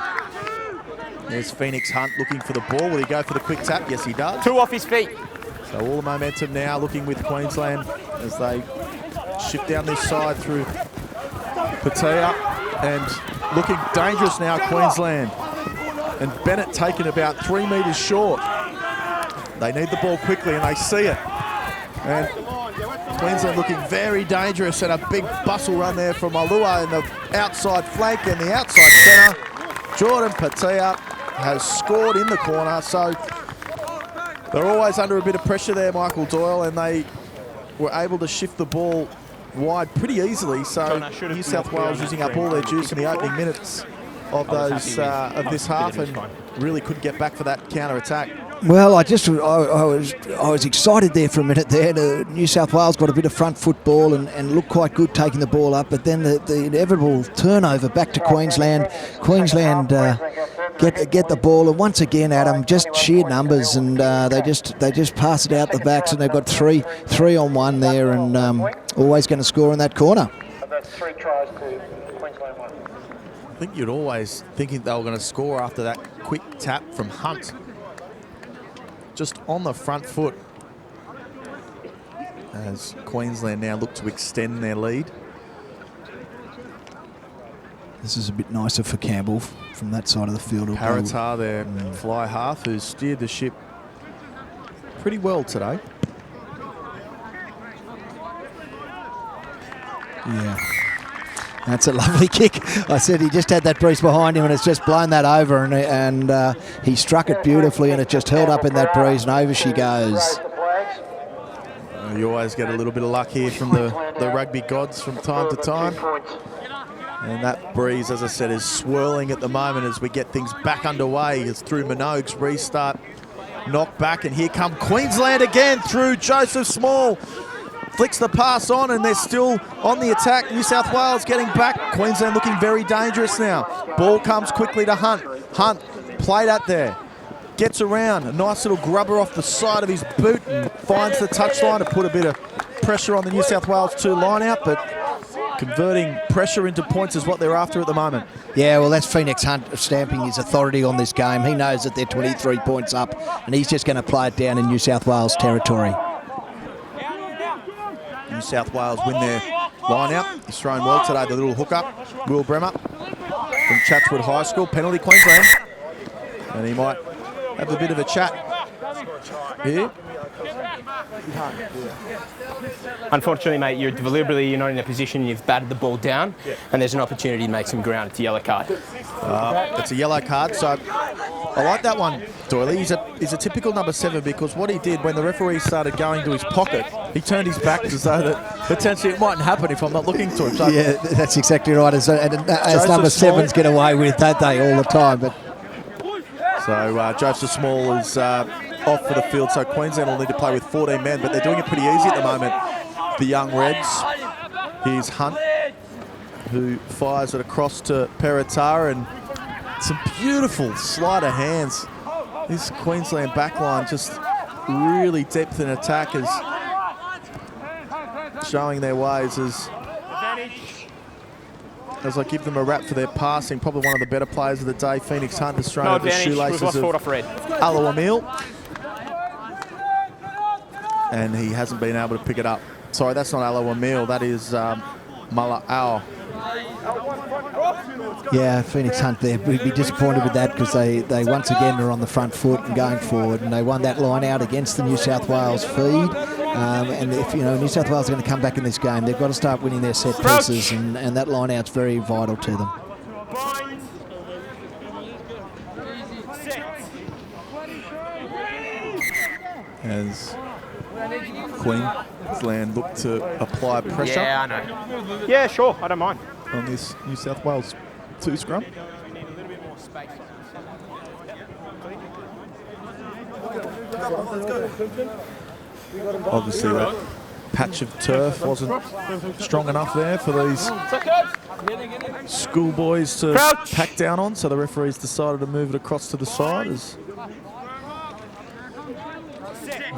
There's Phoenix Hunt looking for the ball. Will he go for the quick tap? Yes, he does. 2 off his feet. So all the momentum now looking with Queensland as they shift down this side through Patea, and looking dangerous now, Queensland. And Bennett taken about 3 metres short. They need the ball quickly, and they see it. And Queensland looking very dangerous, and a big bustle run there from Alua in the outside flank, and the outside centre. Jordan Patea has scored in the corner, so they're always under a bit of pressure there, Michael Doyle, and they were able to shift the ball wide pretty easily. So New South Wales using up all their juice in the opening minutes of those of this half, and really couldn't get back for that counter-attack. Well, I was excited there for a minute there. New South Wales got a bit of front foot ball and looked quite good taking the ball up, but then the inevitable turnover back to Queensland. Queensland get the ball, and once again, Adam, just sheer numbers, and they just pass it out the backs, and they've got three on one there, and always going to score in that corner. That's 3 tries to Queensland 1. I think you'd always thinking they were going to score after that quick tap from Hunt. Just on the front foot as Queensland now look to extend their lead. This is a bit nicer for Campbell from that side of the field. Paratar there, fly half, who's steered the ship pretty well today. Yeah. That's a lovely kick. I said he just had that breeze behind him and it's just blown that over, and he struck it beautifully and it just held up in that breeze and over she goes. You always get a little bit of luck here from the rugby gods from time to time. And that breeze, as I said, is swirling at the moment as we get things back underway. It's through Minogue's restart, knock back, and here come Queensland again through Joseph Small. Flicks the pass on and they're still on the attack. New South Wales getting back. Queensland looking very dangerous now. Ball comes quickly to Hunt. Hunt played out there. Gets around. A nice little grubber off the side of his boot and finds the touchline to put a bit of pressure on the New South Wales 2 line out, but converting pressure into points is what they're after at the moment. Yeah, well, that's Phoenix Hunt stamping his authority on this game. He knows that they're 23 points up and he's just going to play it down in New South Wales territory. New South Wales win their line out. He's thrown well today, the little hook up. Will Bremer from Chatswood High School. Penalty Queensland. And he might have a bit of a chat here. Unfortunately, mate, you're not in a position, you've batted the ball down, and there's an opportunity to make some ground. It's a yellow card. It's a yellow card, so I like that one, Doyley. He's a typical number 7 because what he did when the referee started going to his pocket, he turned his back to say that potentially it mightn't happen if I'm not looking to him. So yeah, that's exactly right. As number 7s get away with, don't they, all the time? But so Joseph Small is off for the field, so Queensland will need to play with 14 men, but they're doing it pretty easy at the moment, the young Reds. Here's Hunt, who fires it across to Peratara, and some beautiful sleight of hands. This Queensland backline just really depth in attack is showing their ways as I give them a rap for their passing. Probably one of the better players of the day. Phoenix Hunt has thrown over the shoelaces of Aloha Emil. And he hasn't been able to pick it up. Sorry, that's not Aloha Emil. That is Mala'au. yeah, Phoenix Hunt there. We'd be disappointed with that because they once again are on the front foot and going forward, and they won that line out against the New South Wales feed. And if New South Wales are going to come back in this game, they've got to start winning their set pieces, and that line out's very vital to them. As Queensland look to apply pressure. Yeah, I know. Yeah, sure, I don't mind. On this New South Wales 2 scrum. Obviously that patch of turf wasn't strong enough there for these schoolboys to pack down on, so the referees decided to move it across to the side as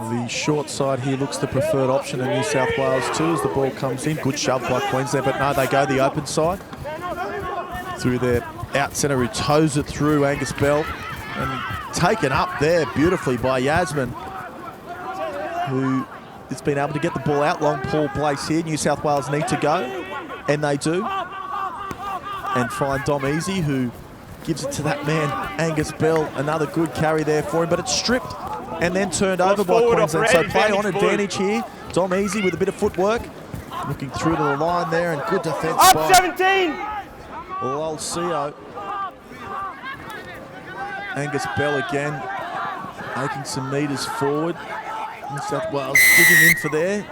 the short side here looks the preferred option in New South Wales too as the ball comes in. Good shove by Queensland, but no, they go the open side through their out centre who toes it through Angus Bell, and taken up there beautifully by Yasmin, who has been able to get the ball out. Long ball place here. New South Wales need to go, and they do, and find Dom Easy, who gives it to that man Angus Bell. Another good carry there for him, but it's stripped and then turned over by Queensland. So play on advantage here. Dom Easy with a bit of footwork, looking through to the line there, and good defence by 17. Lolcio. Angus Bell again, making some metres forward. New South Wales digging in for there.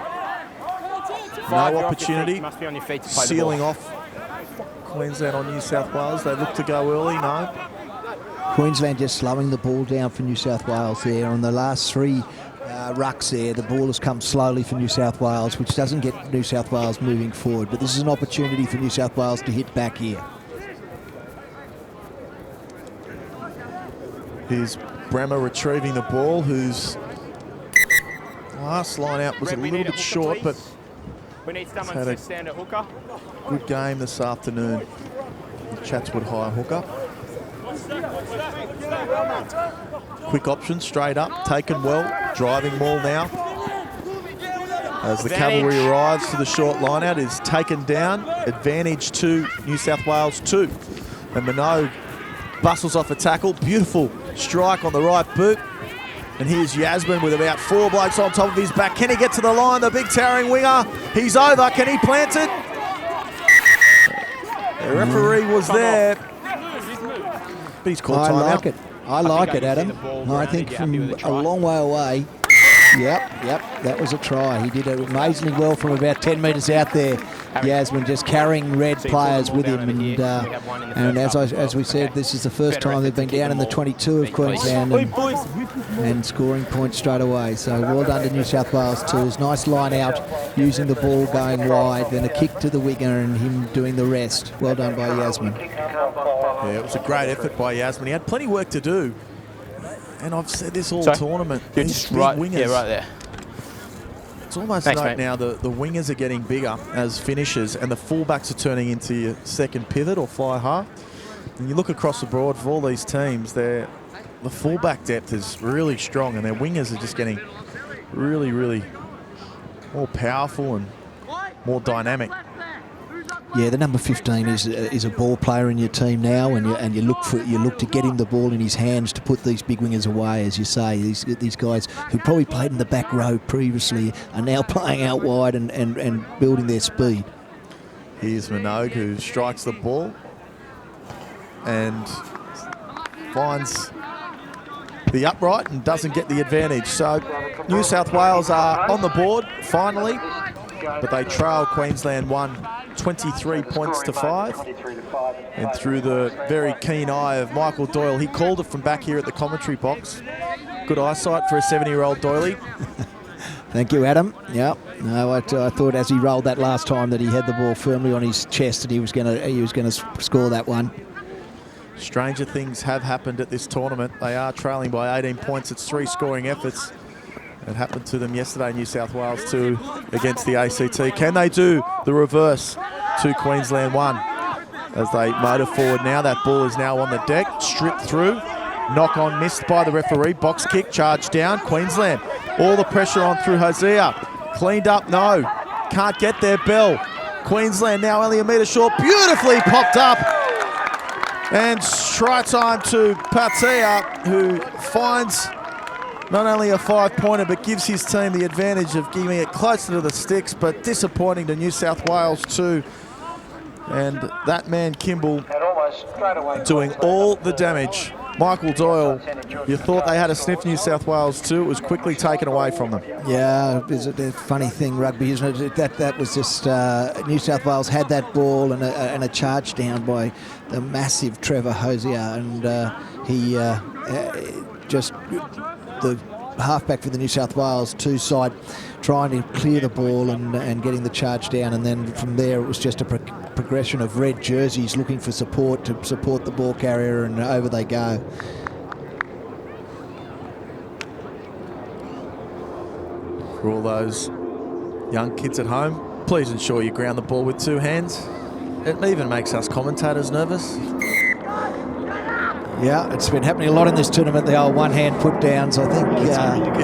No opportunity. Sealing off Queensland on New South Wales. They look to go early, no. Queensland just slowing the ball down for New South Wales there. On the last 3 rucks there, the ball has come slowly for New South Wales, which doesn't get New South Wales moving forward. But this is an opportunity for New South Wales to hit back here. Here's Bremer retrieving the ball, whose last line out was a little bit short, but we need someone to stand at hooker. Good game this afternoon. The Chatswood High hooker. Quick option, straight up, taken well, driving maul now. As the cavalry arrives to the short line out, is taken down. Advantage to New South Wales 2. And Minogue bustles off a tackle. Beautiful strike on the right boot. And here's Yasmin with about 4 blokes on top of his back. Can he get to the line? The big towering winger. He's over. Can he plant it? The referee was there. But he's called I time like out. it. I like it, I can see Adam. the ball I round think it. You're from happy with the a try? long way away. Yep, that was a try. He did it amazingly well from about 10 metres out there. Yasmin just carrying red So you pull players them all with down him, over here, and we have one in the and first half as we said, Okay. this is the first Better time they've effort to been keep down in them the all 22 of big, please. Queensland and scoring points straight away. So well done to New South Wales too. Nice line out, using the ball going wide, then a kick to the winger and him doing the rest. Well done by Yasmin. Yeah, it was a great effort by Yasmin. He had plenty of work to do. And I've said this all Sorry? tournament. You're These just big right, wingers. yeah, right there. It's almost Thanks, note mate. now the wingers are getting bigger as finishers, and the fullbacks are turning into your second pivot or fly half. And you look across the board for all these teams, the fullback depth is really strong, and their wingers are just getting really, really more powerful and more dynamic. Yeah, the number 15 is a ball player in your team now, and you look to get him the ball in his hands to put these big wingers away, as you say. These guys who probably played in the back row previously are now playing out wide and building their speed. Here's Minogue, who strikes the ball and finds the upright and doesn't get the advantage. So New South Wales are on the board finally, but they trail Queensland 23 points to 5. And through the very keen eye of Michael Doyle, he called it from back here at the commentary box. Good eyesight for a 70-year-old Doyley. Thank you, Adam. Yeah, no, I thought as he rolled that last time that he had the ball firmly on his chest and he was going to score that one. Stranger things have happened at this tournament. They are trailing by 18 points. It's 3 scoring efforts. It happened to them yesterday, New South Wales 2 against the ACT. Can they do the reverse to Queensland 1? As they motor forward now, that ball is now on the deck, stripped through. Knock on missed by the referee. Box kick, charge down. Queensland, all the pressure on through Hosea. Cleaned up, no. Can't get there, Bell. Queensland now only a metre short. Beautifully popped up. And try time to Patea, who finds not only a 5-pointer, but gives his team the advantage of giving it closer to the sticks, but disappointing to New South Wales too. And that man, Kimball, doing all the damage. Michael Doyle, you thought they had a sniff New South Wales too. It was quickly taken away from them. Yeah, it's a funny thing, rugby, isn't it? That was just New South Wales had that ball and a charge down by the massive Trevor Hosea, and he just the halfback for the New South Wales 2 side trying to clear the ball and getting the charge down, and then from there it was just a progression of red jerseys looking for support to support the ball carrier, and over they go. For all those young kids at home, please ensure you ground the ball with 2 hands. It even makes us commentators nervous. Yeah, it's been happening a lot in this tournament, the old one-hand put-downs. I think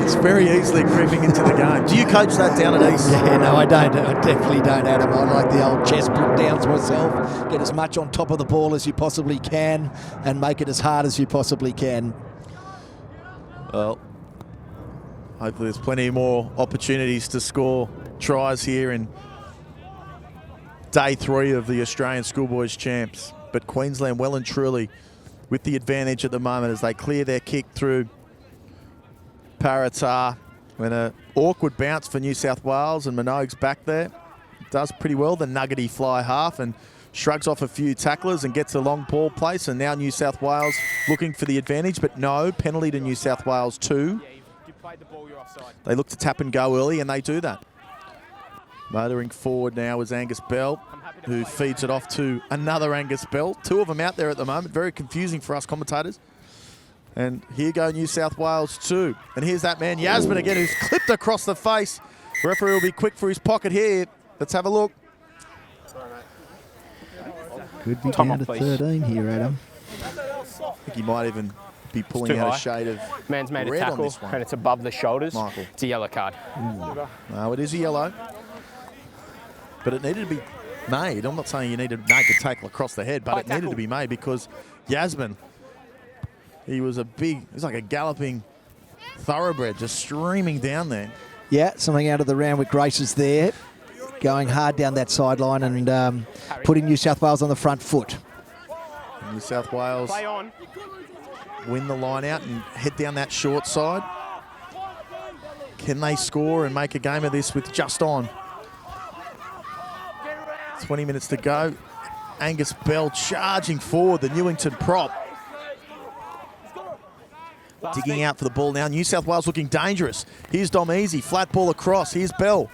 It's very easily creeping into the game. Do you coach that down at East? Yeah, no, I don't. I definitely don't, Adam. I like the old chest put-downs myself. Get as much on top of the ball as you possibly can and make it as hard as you possibly can. Well, hopefully there's plenty more opportunities to score tries here in day 3 of the Australian Schoolboys Champs. But Queensland well and truly with the advantage at the moment as they clear their kick through Paratar. When an awkward bounce for New South Wales, and Minogue's back there. Does pretty well, the nuggety fly half, and shrugs off a few tacklers and gets a long ball place. And now New South Wales looking for the advantage, but no, penalty to New South Wales 2. You played the ball, you're offside. They look to tap and go early, and they do that. Motoring forward now is Angus Bell, who feeds it off to another Angus Bell. 2 of them out there at the moment. Very confusing for us commentators. And here go New South Wales 2. And here's that man, Yasmin again, who's clipped across the face. The referee will be quick for his pocket here. Let's have a look. Could be Tom down to off, please. 13 here, Adam. I think he might even be pulling too out high. a shade of Man's made a red on tackle this one. and it's above the shoulders. Michael. It's a yellow card. No, it is a yellow. But it needed to be made. I'm not saying you need to make a tackle across the head, but it needed to be made because Yasmin, he was like a galloping thoroughbred just streaming down there. Yeah, something out of the round with Graces there. going hard down that sideline and putting New South Wales on the front foot. New South Wales win the line out and head down that short side. Can they score and make a game of this with just on? 20 minutes to go. Angus Bell charging forward, the Newington prop. Digging out for the ball now. New South Wales looking dangerous. Here's Dom Easy, flat ball across. Here's Bell.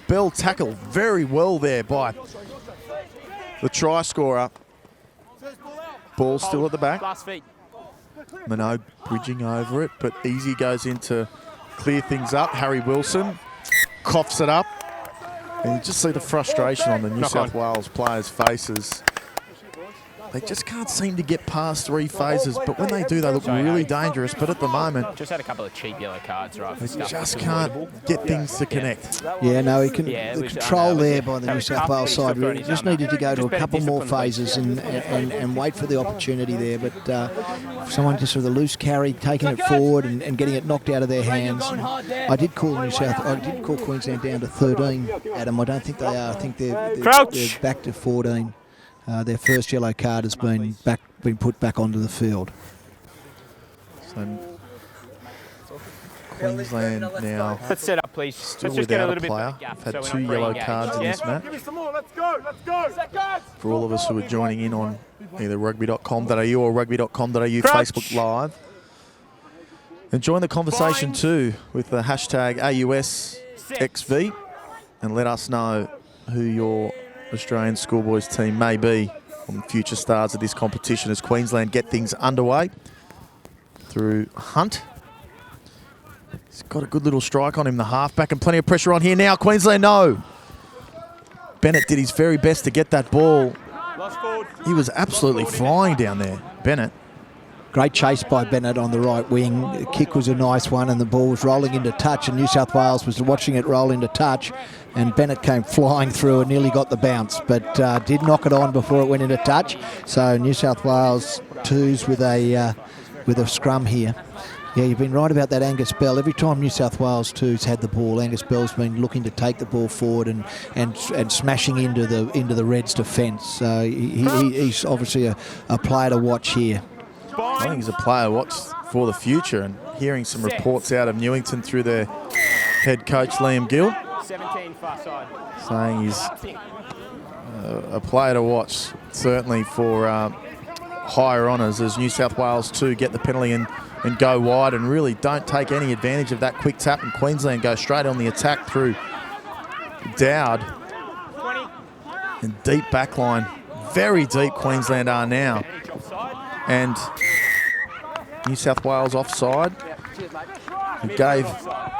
Bell tackled very well there by the try scorer. Ball still at the back. Minogue bridging over it, but Easy goes in to clear things up. Harry Wilson coughs it up. And you just see the frustration on the New South Wales players' faces. They just can't seem to get past 3 phases, but when they do, they look really dangerous. But at the moment, just had a couple of cheap yellow cards, right? They just can't get things to connect. Yeah, no, the control there by the New South Wales side really just needed to go to a couple more phases and wait for the opportunity there. But someone just sort of the loose carry, taking it forward and getting it knocked out of their hands. I did call Queensland down to 13, Adam. I don't think they are. I think they're back to 14. Their first yellow card has been put back onto the field. So Queensland now. Let's set up, please. Still Let's just get a little player. bit of We've had 2 yellow cards in this match. For all of us who are joining in on either Rugby.com.au or Rugby.com.au Facebook Live. And join the conversation too with the hashtag AUSXV and let us know who your Australian schoolboys team may be on future stars of this competition as Queensland get things underway through Hunt. He's got a good little strike on him, the halfback, and plenty of pressure on here now. Queensland, no. Bennett did his very best to get that ball. He was absolutely flying down there, Bennett. Great chase by Bennett on the right wing. The kick was a nice one and the ball was rolling into touch and New South Wales was watching it roll into touch and Bennett came flying through and nearly got the bounce but did knock it on before it went into touch. So New South Wales 2s with a scrum here. Yeah, you've been right about that Angus Bell. Every time New South Wales 2's had the ball, Angus Bell's been looking to take the ball forward and smashing into the Reds' defence. So he's obviously a player to watch here. I think he's a player watch for the future and hearing some reports out of Newington through their head coach Liam Gill saying he's a player to watch certainly for higher honours as New South Wales 2 get the penalty and go wide and really don't take any advantage of that quick tap and Queensland go straight on the attack through Dowd and deep backline. Very deep Queensland are now. And New South Wales offside. He gave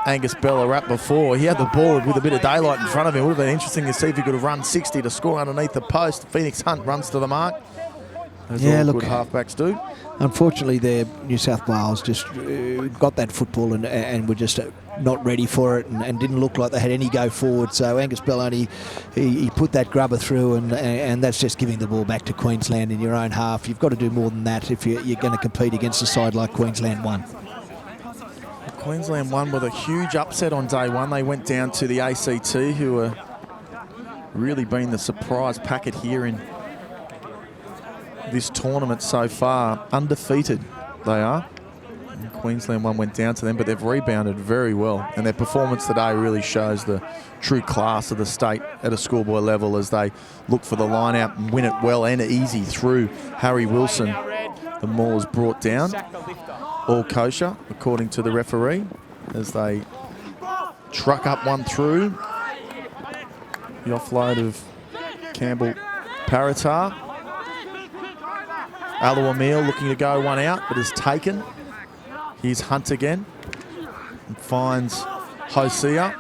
Angus Bell a rap before. He had the ball with a bit of daylight in front of him. It would have been interesting to see if he could have run 60 to score underneath the post. Phoenix Hunt runs to the mark. As all good halfbacks do. Unfortunately, New South Wales just got that football and were just not ready for it and didn't look like they had any go forward. So Angus Bell only he put that grubber through and that's just giving the ball back to Queensland in your own half. You've got to do more than that if you're going to compete against a side like Queensland won. Queensland won with a huge upset on day one. They went down to the ACT, who are really been the surprise packet here in this tournament so far. Undefeated they are. And Queensland one went down to them, but they've rebounded very well. And their performance today really shows the true class of the state at a schoolboy level as they look for the line out and win it well and easy through Harry Wilson. The maul is brought down. All kosher, according to the referee, as they truck up one through. The offload of Campbell Paratar. Aluamil looking to go one out, but is taken. Here's Hunt again. And finds Hosea.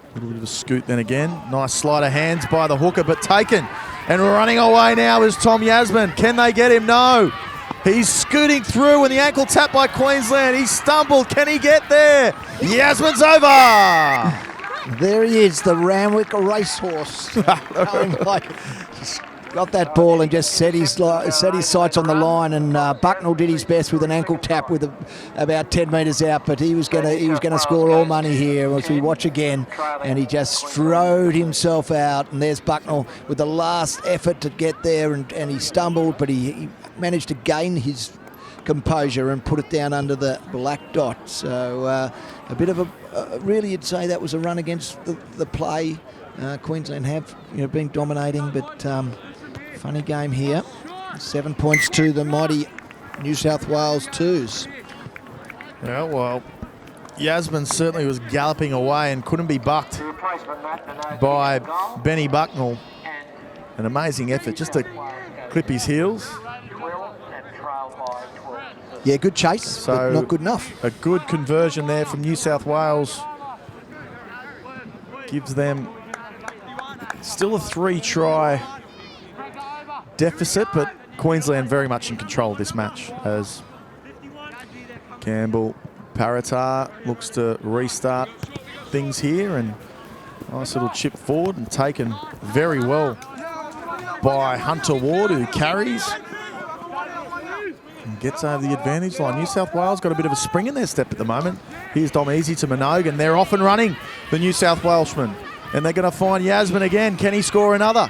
A little bit of a scoot then again. Nice sleight of hands by the hooker, but taken. And running away now is Tom Yasmin. Can they get him? No. He's scooting through and the ankle tap by Queensland. He stumbled. Can he get there? Yasmin's over. There he is, the Ramwick racehorse. got that ball and just set his sights on the line, and Bucknell did his best with an ankle tap with about 10 metres out, but he was going to score all money here as we watch again, and he just strode himself out, and there's Bucknell with the last effort to get there, and he stumbled, but he managed to gain his composure and put it down under the black dot. So a bit of really you'd say that was a run against the play. Queensland have been dominating, but funny game here. 7 points to the mighty New South Wales Twos. Yeah, well, Yasmin certainly was galloping away and couldn't be bucked by Benny Bucknell. An amazing effort just to clip his heels. Yeah, good chase, but not good enough. A good conversion there from New South Wales. Gives them still a 3-try deficit, but Queensland very much in control of this match as Campbell Paratar looks to restart things here, and nice little chip forward and taken very well by Hunter Ward, who carries and gets over the advantage line. New South Wales got a bit of a spring in their step at the moment. Here's Dom Easy to Minogue, and they're off and running, the New South Welshmen. And they're going to find Yasmin again. Can he score another?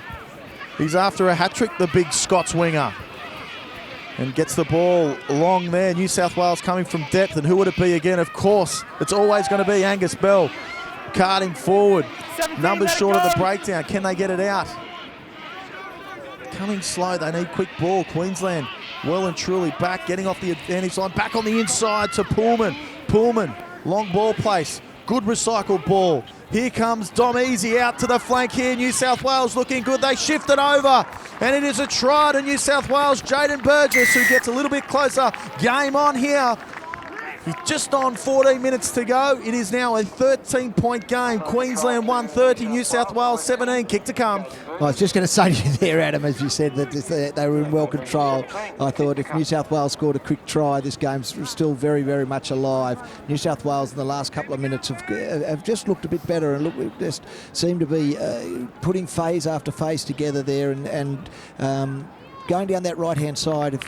He's after a hat-trick, the big Scots winger. And gets the ball long there. New South Wales coming from depth. And who would it be again? Of course, it's always going to be Angus Bell. Carting forward. Numbers short of the breakdown. Can they get it out? Coming slow. They need quick ball. Queensland well and truly back. Getting off the advantage line. Back on the inside to Pullman. Pullman. Long ball place. Good recycled ball. Here comes Dom Easy out to the flank here. New South Wales looking good. They shift it over. And it is a try to New South Wales. Jaden Burgess, who gets a little bit closer. Game on here. He's just on 14 minutes to go. It is now a 13-point game. Queensland 130, New South Wales 17. Kick to come. I was just going to say to you there, Adam, as you said that they were in well control. I thought if New South Wales scored a quick try, this game's still very, very much alive. New South Wales in the last couple of minutes have just looked a bit better and just seem to be putting phase after phase together there and going down that right-hand side. If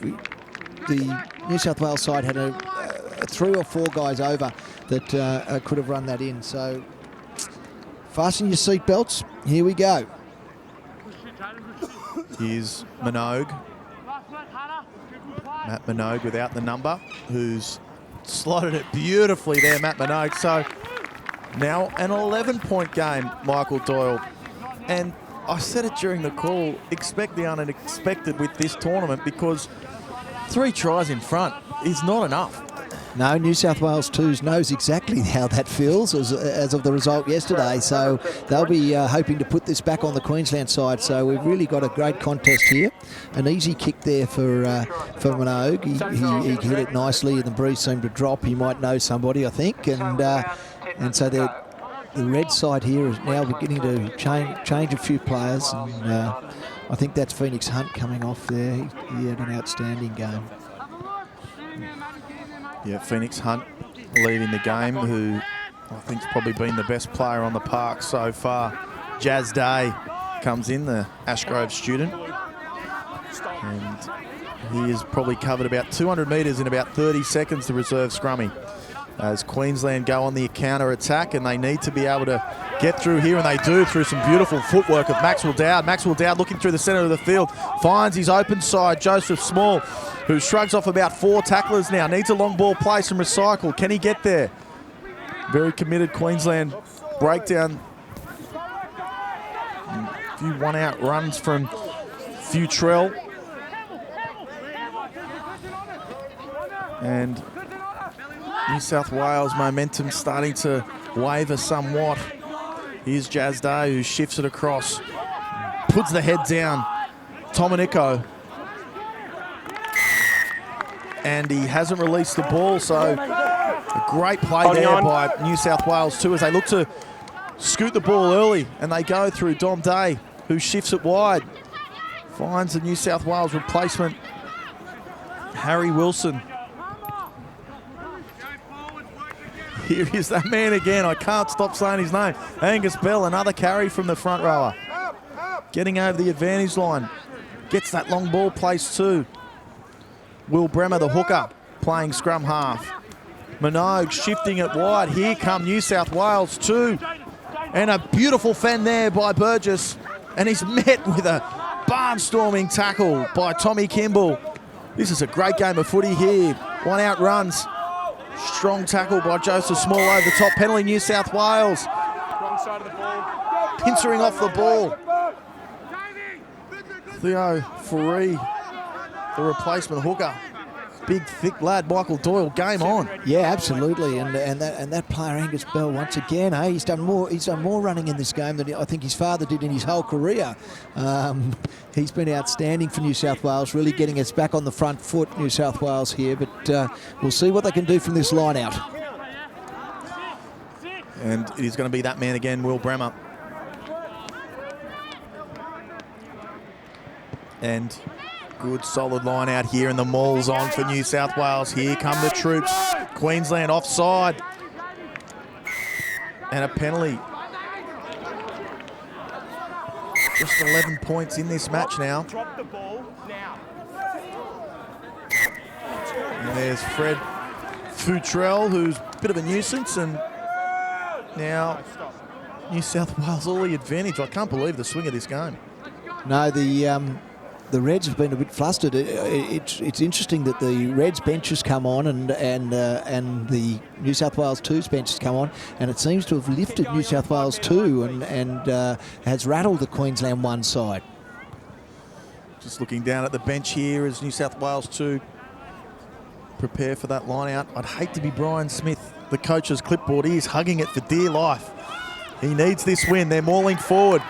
the New South Wales side had a 3 or 4 guys over that could have run that in. So fasten your seatbelts. Here we go. Here's Minogue. Matt Minogue without the number, who's slotted it beautifully there, Matt Minogue. So now an 11-point game, Michael Doyle. And I said it during the call, expect the unexpected with this tournament because 3 tries in front is not enough. No, New South Wales Twos knows exactly how that feels as of the result yesterday. So they'll be hoping to put this back on the Queensland side. So we've really got a great contest here. An easy kick there for Minogue. He hit it nicely, and the breeze seemed to drop. He might know somebody, I think. And so the red side here is now beginning to change a few players. And I think that's Phoenix Hunt coming off there. He had an outstanding game. Yeah, Phoenix Hunt leading the game, who I think's probably been the best player on the park so far. Jazz Day comes in, the Ashgrove student. And he has probably covered about 200 metres in about 30 seconds, the reserve scrummy. As Queensland go on the counter-attack, and they need to be able to get through here, and they do through some beautiful footwork of Maxwell Dowd. Maxwell Dowd looking through the centre of the field, finds his open side, Joseph Small, who shrugs off about 4 tacklers now, needs a long ball place and recycle. Can he get there? Very committed Queensland breakdown. A few one-out runs from Futrell. And New South Wales momentum starting to waver somewhat. Here's Jazz Day, who shifts it across, puts the head down. Tomanico. And he hasn't released the ball, so a great play there by New South Wales too, as they look to scoot the ball early, and they go through Dom Day, who shifts it wide. Finds the New South Wales replacement, Harry Wilson. Here is that man again. I can't stop saying his name. Angus Bell, another carry from the front rower. Getting over the advantage line. Gets that long ball placed too. Will Bremer, the hooker, playing scrum half. Minogue shifting it wide. Here come New South Wales too. And a beautiful fend there by Burgess. And he's met with a barnstorming tackle by Tommy Kimball. This is a great game of footy here. 1 out runs. Strong tackle by Joseph Small over the top. Penalty New South Wales. Wrong side of the ball. Pincering off the ball. Theo Faree, the replacement hooker. Big, thick lad, Michael Doyle, game on. Yeah, absolutely, and that player Angus Bell once again. Hey, he's done more running in this game than I think his father did in his whole career. He's been outstanding for New South Wales, really getting us back on the front foot, New South Wales here. But we'll see what they can do from this line out. And it is going to be that man again, Will Bremer. And good solid line out here, and the maul's on for New South Wales. Here come the troops. Queensland offside. And a penalty. Just 11 points in this match now. Drop the ball now. And there's Fred Futrell, who's a bit of a nuisance, and now New South Wales all the advantage. I can't believe the swing of this game. No, the Reds have been a bit flustered. It's interesting that the Reds bench has come on and the New South Wales 2's bench has come on, and it seems to have lifted New South Wales 2 and has rattled the Queensland 1 side. Just looking down at the bench here as New South Wales 2 prepare for that line out. I'd hate to be Brian Smith, the coach's clipboard. He is hugging it for dear life. He needs this win. They're mauling forward.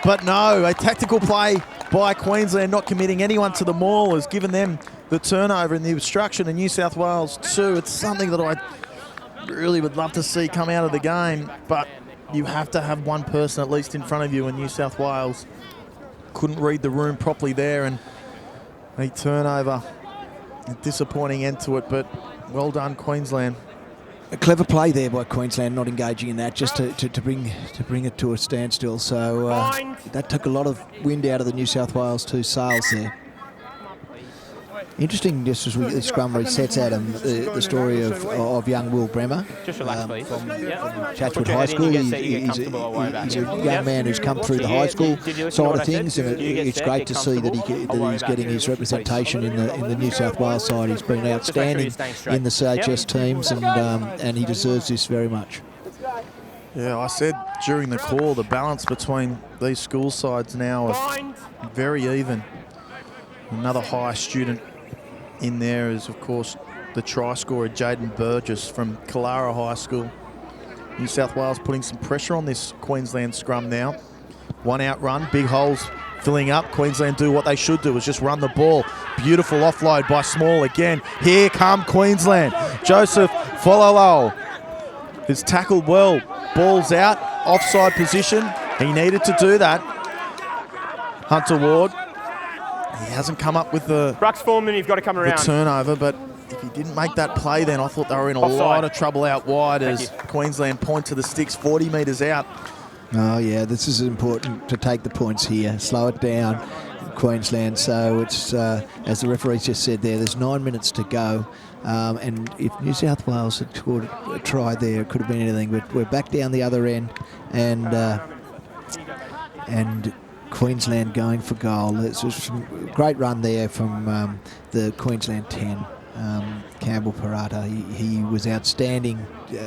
But no, a tactical play by Queensland, not committing anyone to the maul, has given them the turnover and the obstruction in New South Wales 2. It's something that I really would love to see come out of the game, but you have to have one person at least in front of you, and New South Wales couldn't read the room properly there, and a turnover. A disappointing end to it, but well done, Queensland. A clever play there by Queensland, not engaging in that, just to bring it to a standstill. So that took a lot of wind out of the New South Wales 2 sails there. Interesting, just as the scrum resets, Adam, the story of young Will Bremer Just relax, please. from Chatswood High School. He's a young man who's come through the high school side of things, and it's great to see that he's getting his representation in the New South Wales side. He's been outstanding in the CHS teams, and he deserves this very much. Yeah, I said during the call, the balance between these school sides now are very even. Another high student in there is, of course, the try scorer, Jaden Burgess from Killara High School. New South Wales putting some pressure on this Queensland scrum now. 1 out run, big holes filling up. Queensland do what they should do, is just run the ball. Beautiful offload by Small again. Here come Queensland. Joseph Fololo is tackled well. Ball's out, offside position. He needed to do that. Hunter Ward. He hasn't come up with the Ruck's form, and you've got to come around. turnover, but if he didn't make that play, then I thought they were in a lot of trouble out wide as Queensland point to the sticks 40 metres out. Oh yeah, this is important to take the points here. Slow it down, Queensland. So it's as the referee just said there. There's 9 minutes to go, and if New South Wales had scored a try there, it could have been anything. But we're back down the other end, and Queensland going for goal. It's just a great run there from the Queensland 10. Campbell Parata, he was outstanding.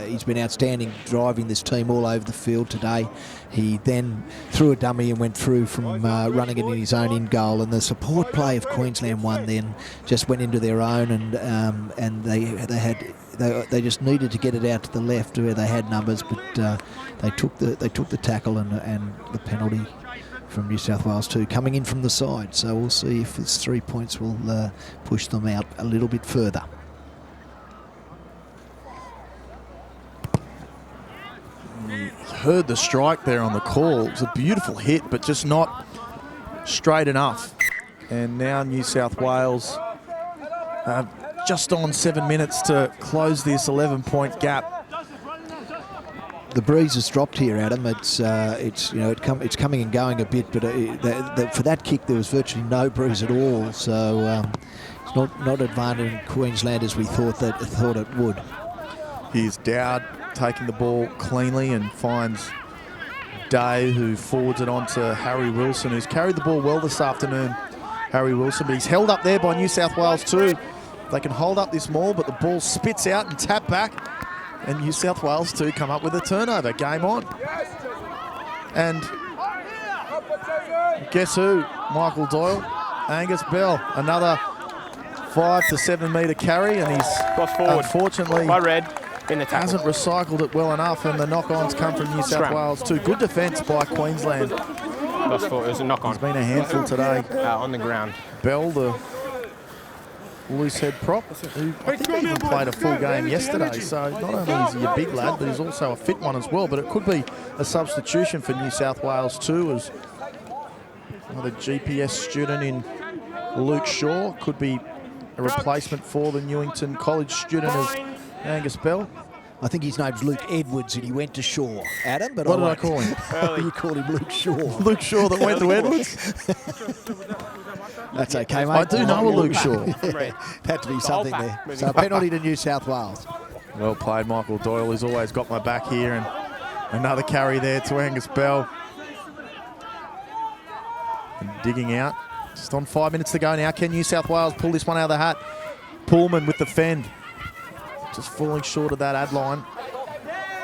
He's been outstanding driving this team all over the field today. He then threw a dummy and went through from running it in his own in goal, and the support play of Queensland 1 then just went into their own, and they just needed to get it out to the left where they had numbers, but they took the tackle and the penalty from New South Wales 2 coming in from the side. So we'll see if this 3 points will push them out a little bit further. Heard the strike there on the call. It was a beautiful hit, but just not straight enough. And now New South Wales just on 7 minutes to close this 11-point gap. the breeze has dropped here, Adam. It's coming and going a bit, but for that kick there was virtually no breeze at all. So it's not advantaging Queensland as we thought it would. Here's Dowd taking the ball cleanly and finds Day, who forwards it on to Harry Wilson, who's carried the ball well this afternoon. Harry Wilson, but he's held up there by New South Wales too. They can hold up this maul, but the ball spits out and tap back. And New South Wales too come up with a turnover. Game on. And guess who? Michael Doyle, Angus Bell, another 5 to 7 metre carry, and he's unfortunately by Red in the tackle. Hasn't recycled it well enough, and the knock-ons come from New South Wales too. Good defence by Queensland. Lost forward. It was a knock-on. He's been a handful today. On the ground. Bell, the loose head prop, who I think he even played a full game yesterday. So not only is he a big lad, but he's also a fit one as well. But it could be a substitution for New South Wales too, as another GPS student in Luke Shaw could be a replacement for the Newington College student of Angus Bell. I think his name's Luke Edwards and he went to Shaw, Adam. But what did I call him? You called him Luke Shaw. Luke Shaw that went to Edwards? That's okay, mate. I do know a Luke Shaw. Had to be something there. So a penalty to New South Wales. Well played, Michael Doyle. He's always got my back here. And another carry there to Angus Bell. And digging out. Just on 5 minutes to go now. Can New South Wales pull this one out of the hat? Pullman with the fend. Just falling short of that ad line.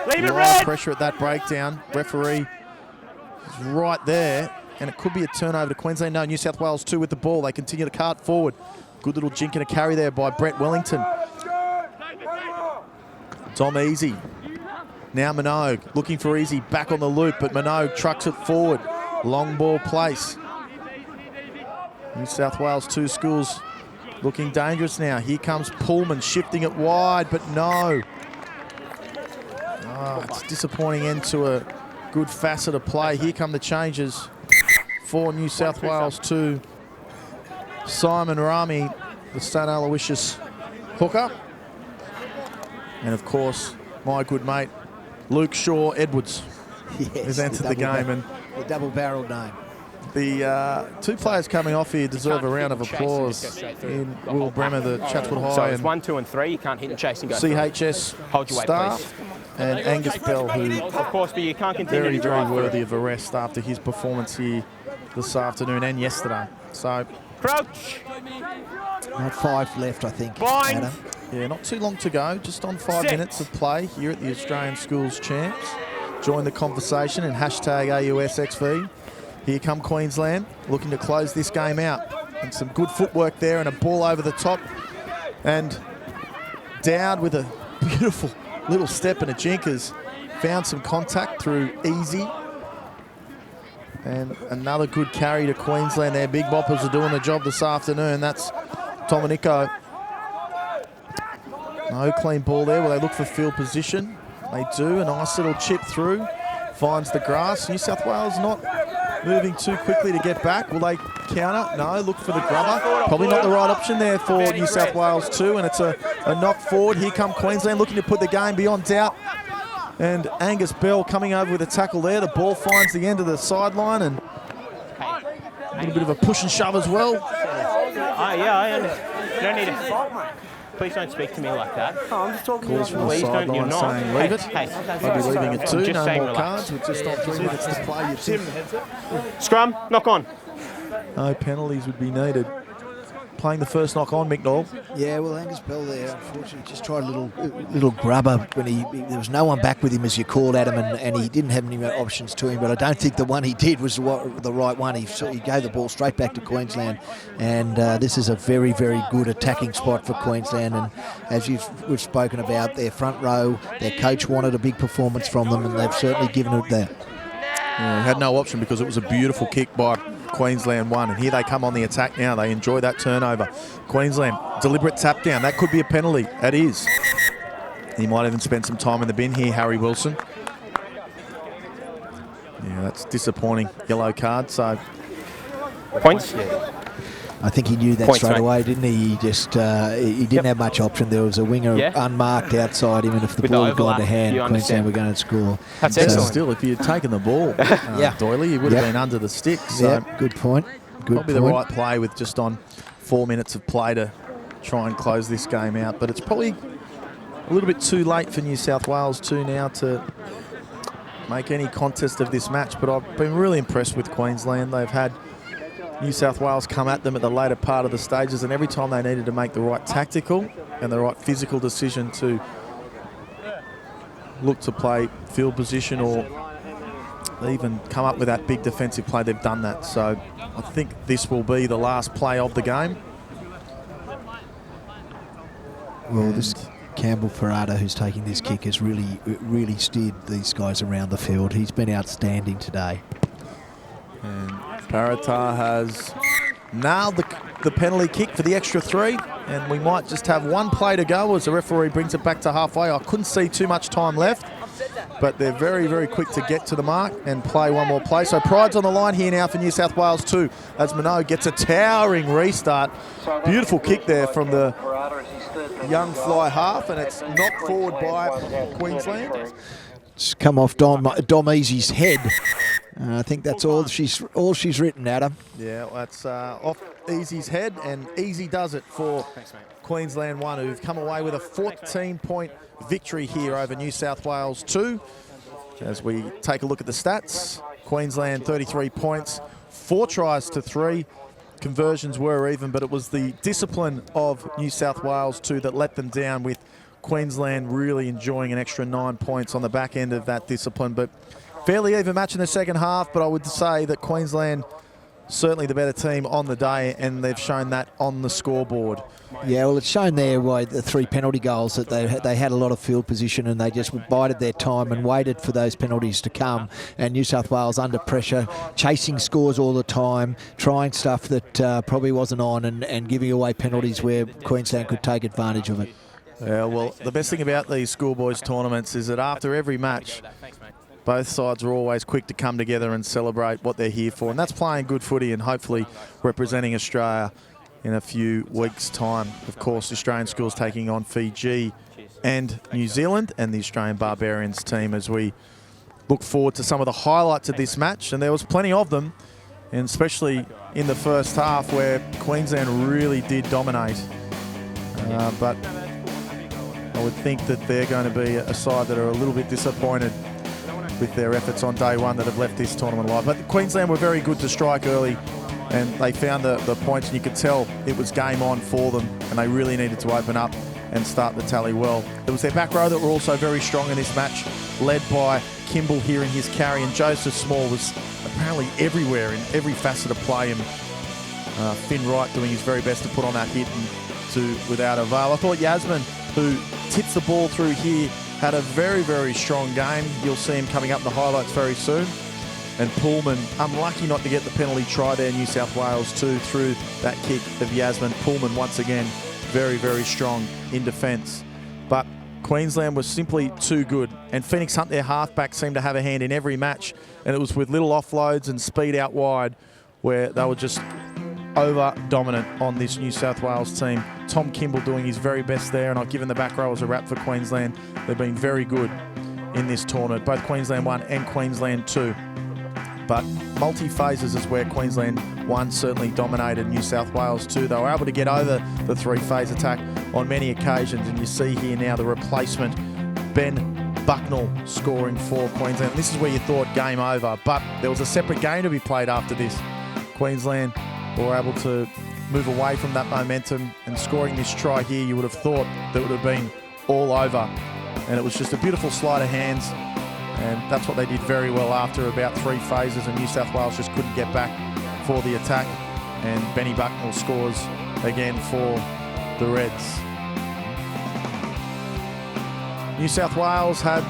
A lot of pressure at that breakdown. Referee is right there. And it could be a turnover to Queensland. No, New South Wales 2 with the ball. They continue to cart forward. Good little jink and a carry there by Brett Wellington. Tom Easy. Now Minogue looking for Easy back on the loop, but Minogue trucks it forward. Long ball place. New South Wales 2 schools looking dangerous now. Here comes Pullman shifting it wide, but no. It's a disappointing end to a good facet of play. Here come the changes for New South Wales 2. Simon Rami, the St. Aloysius hooker. And of course, my good mate, Luke Shaw Edwards has entered the game. And the double-barreled name. The 2 players coming off here deserve a round of applause in Will Bremer, the Chatswood High. So it's 1, 2 and 3. You can't hit and chase and go. CHS Hold your weight, staff please. And Angus Bell, who of course, but you can't continue very worthy of arrest after his performance here this afternoon and yesterday. So crouch. Not 5 left, I think. Bind. Adam. Yeah, not too long to go. Just on 5 minutes of play here at the Australian Schools Champs. Join the conversation and hashtag AUSXV. Here come Queensland, looking to close this game out. And some good footwork there and a ball over the top. And Dowd with a beautiful little step and a jink has found some contact through Easy. And another good carry to Queensland there. Big Boppers are doing the job this afternoon. That's Dominico. No clean ball there. Will they look for field position? They do. A nice little chip through. Finds the grass. New South Wales not moving too quickly to get back. Will they counter? No, look for the grubber. Probably not the right option there for New South Wales too, and it's a knock forward. Here come Queensland looking to put the game beyond doubt. And Angus Bell coming over with a tackle there. The ball finds the end of the sideline and a little bit of a push and shove as well. Yeah, I understand. You don't need to. Please don't speak to me like that. I'm just talking calls from the sideline saying leave it. I'll be leaving it too. No more cards. We're just on 3 minutes to play. You'd think. Scrum, knock on. No penalties would be needed. Playing the first knock on, Mick Knoll. Yeah, well, Angus Bell there, unfortunately, just tried a little grubber when there was no one back with him, as you called at him, and he didn't have any options to him. But I don't think the one he did was the right one. He gave the ball straight back to Queensland, and this is a very, very good attacking spot for Queensland. And as we've spoken about, their front row, their coach wanted a big performance from them, and they've certainly given it there. Yeah, had no option because it was a beautiful kick by Queensland 1, and here they come on the attack now. They enjoy that turnover. Queensland, deliberate tap down. That could be a penalty. That is. He might even spend some time in the bin here, Harry Wilson. Yeah, that's disappointing. Yellow card, so... Points? I think he knew that Points, straight mate. away, didn't he? He just he didn't have much option. There was a winger unmarked outside him, and if the With ball the had gone to overlap, hand, you Queensland understand. were going to score. That's But excellent. still, if you'd taken the ball, Doyley, you would have been under the stick. So Yeah, good point. Good probably point. the right play with just on 4 minutes of play to try and close this game out. But it's probably a little bit too late for New South Wales too now to make any contest of this match. But I've been really impressed with Queensland. They've had New South Wales come at them at the later part of the stages, and every time they needed to make the right tactical and the right physical decision to look to play field position or even come up with that big defensive play, they've done that. So I think this will be the last play of the game. Well, this Campbell Parada, who's taking this kick, has really steered these guys around the field. He's been outstanding today. And Parata has nailed the penalty kick for the extra 3, and we might just have one play to go as the referee brings it back to halfway. I couldn't see too much time left, but they're very, very quick to get to the mark and play one more play. So pride's on the line here now for New South Wales too, as Minogue gets a towering restart. Beautiful kick there from the young fly half, and it's knocked forward by Queensland. It's come off Dom Easy's head. I think that's all she's written, Adam. Yeah, that's off Easy's head, and Easy does it for Queensland 1, who've come away with a 14-point victory here over New South Wales 2. As we take a look at the stats, Queensland 33 points, 4 tries to 3. Conversions were even, but it was the discipline of New South Wales 2 that let them down, with Queensland really enjoying an extra 9 points on the back end of that discipline. But fairly even match in the second half, but I would say that Queensland certainly the better team on the day, and they've shown that on the scoreboard. Yeah, well, it's shown there by the 3 penalty goals that they had a lot of field position, and they just bided their time and waited for those penalties to come. And New South Wales under pressure, chasing scores all the time, trying stuff that probably wasn't on, and giving away penalties where Queensland could take advantage of it. Yeah, well, the best thing about these schoolboys tournaments is that after every match, both sides are always quick to come together and celebrate what they're here for. And that's playing good footy and hopefully representing Australia in a few weeks' time. Of course, Australian schools taking on Fiji and New Zealand, and the Australian Barbarians team, as we look forward to some of the highlights of this match. And there was plenty of them, and especially in the first half where Queensland really did dominate. But I would think that they're going to be a side that are a little bit disappointed with their efforts on day one that have left this tournament alive. But Queensland were very good to strike early, and they found the points, and you could tell it was game on for them, and they really needed to open up and start the tally well. It was their back row that were also very strong in this match, led by Kimball here in his carry, and Joseph Small was apparently everywhere in every facet of play, and Finn Wright doing his very best to put on that hit and without avail. I thought Yasmin, who tips the ball through here, had a very, very strong game. You'll see him coming up in the highlights very soon. And Pullman, unlucky not to get the penalty try there, New South Wales too, through that kick of Yasmin. Pullman, once again, very, very strong in defence. But Queensland was simply too good. And Phoenix Hunt, their halfback, seemed to have a hand in every match. And it was with little offloads and speed out wide where they were just over-dominant on this New South Wales team. Tom Kimball doing his very best there, and I've given the back rowers a wrap for Queensland. They've been very good in this tournament, both Queensland 1 and Queensland 2. But multi-phases is where Queensland 1 certainly dominated New South Wales 2. They were able to get over the 3-phase attack on many occasions, and you see here now the replacement, Ben Bucknell, scoring for Queensland. This is where you thought game over, but there was a separate game to be played after this. Queensland were able to move away from that momentum, and scoring this try here, you would have thought that would have been all over. And it was just a beautiful sleight of hands, and that's what they did very well after about 3 phases, and New South Wales just couldn't get back for the attack. And Benny Bucknell scores again for the Reds. New South Wales had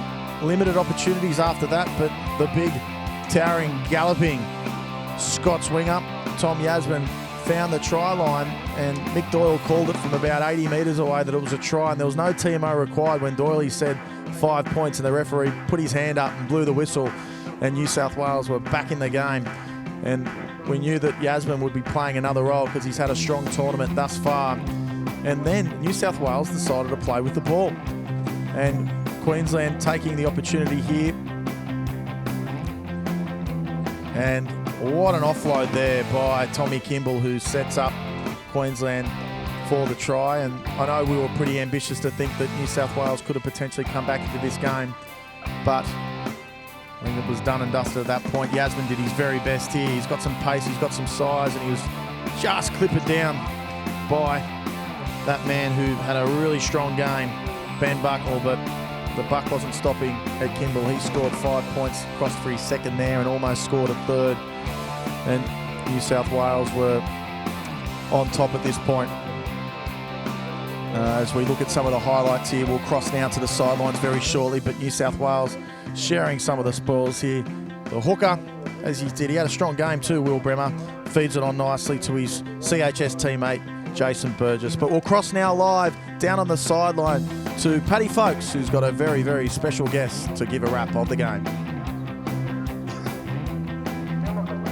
limited opportunities after that, but the big, towering, galloping Scots winger, Tom Yasmin, found the try line, and Mick Doyle called it from about 80 metres away that it was a try, and there was no TMO required when Doyle said 5 points, and the referee put his hand up and blew the whistle, and New South Wales were back in the game. And we knew that Yasmin would be playing another role because he's had a strong tournament thus far. And then New South Wales decided to play with the ball. And Queensland taking the opportunity here. And what an offload there by Tommy Kimball, who sets up Queensland for the try. And I know we were pretty ambitious to think that New South Wales could have potentially come back into this game, but I think it was done and dusted at that point. Yasmin did his very best here. He's got some pace, he's got some size, and he was just clippered down by that man who had a really strong game, Ben Bucknell, but the buck wasn't stopping at Kimball. He scored 5 points, crossed for his second there, and almost scored a third. And New South Wales were on top at this point. As we look at some of the highlights here, we'll cross now to the sidelines very shortly, but New South Wales sharing some of the spoils here. The hooker, as he did, he had a strong game too, Will Bremer, feeds it on nicely to his CHS teammate, Jason Burgess. But we'll cross now live down on the sideline to Paddy Folkes, who's got a very, very special guest to give a wrap of the game.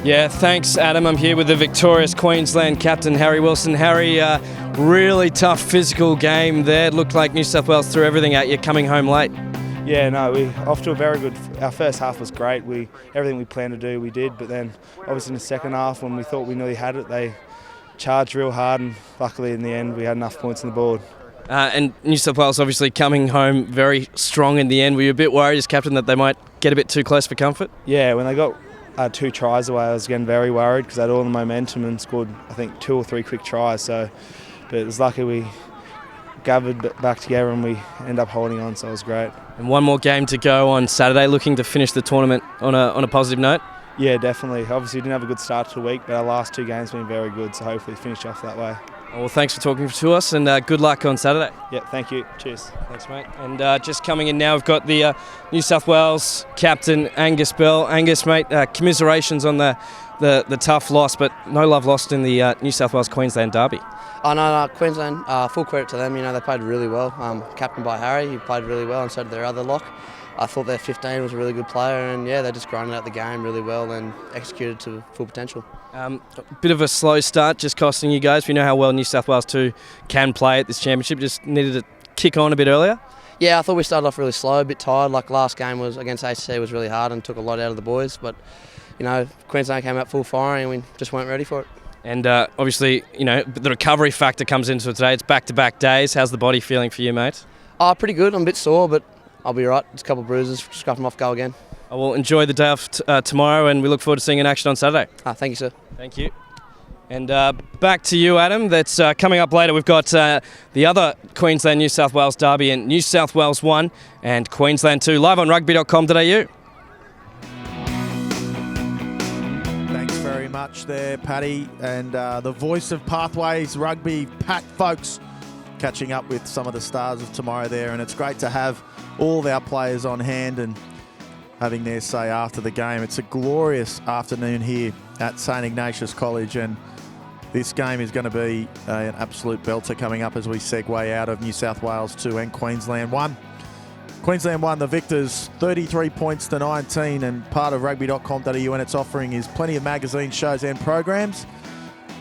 Yeah, thanks, Adam. I'm here with the victorious Queensland captain, Harry Wilson. Harry, really tough physical game there. It looked like New South Wales threw everything at you coming home late. Yeah, no, we off to a very good. Our first half was great. Everything we planned to do, we did. But then, obviously, in the second half, when we thought we nearly had it, they charged real hard, and luckily, in the end, we had enough points on the board. And New South Wales obviously coming home very strong in the end. Were you a bit worried as captain that they might get a bit too close for comfort? Yeah, when they got 2 tries away, I was again very worried because they had all the momentum and scored, I think, 2 or 3 quick tries. So, but it was lucky we gathered back together and we ended up holding on, so it was great. And one more game to go on Saturday, looking to finish the tournament on a positive note? Yeah, definitely. Obviously, we didn't have a good start to the week, but our last 2 games have been very good, so hopefully finish off that way. Well, thanks for talking to us, and good luck on Saturday. Yeah, thank you. Cheers. Thanks, mate. And just coming in now, we've got the New South Wales captain, Angus Bell. Angus, mate, commiserations on the tough loss, but no love lost in the New South Wales-Queensland derby. Oh, no, Queensland, full credit to them. You know, they played really well. Captained by Harry, he played really well, and so did their other lock. I thought their 15 was a really good player, and yeah, they just grinded out the game really well and executed to full potential. A bit of a slow start just costing you guys. We know how well New South Wales 2 can play at this championship. Just needed to kick on a bit earlier. Yeah, I thought we started off really slow, a bit tired. Like last game was against ACC was really hard and took a lot out of the boys. But, you know, Queensland came out full firing and we just weren't ready for it. And obviously, you know, the recovery factor comes into it today. It's back-to-back days. How's the body feeling for you, mate? Pretty good. I'm a bit sore, but I'll be right. It's a couple of bruises. Scrap them off, go again. Well, enjoy the day off tomorrow, and we look forward to seeing in action on Saturday. Thank you, sir. Thank you. And back to you, Adam. That's coming up later. We've got the other Queensland-New South Wales derby in New South Wales 1 and Queensland 2, live on Rugby.com.au. Thanks very much there, Paddy. And the voice of Pathways Rugby, Pat Folkes, catching up with some of the stars of tomorrow there. And it's great to have all of our players on hand and having their say after the game. It's a glorious afternoon here at St Ignatius College, and this game is going to be an absolute belter coming up as we segue out of New South Wales 2 and Queensland 1. Queensland 1, the victors, 33 points to 19, and part of Rugby.com.au and its offering is plenty of magazine shows and programs.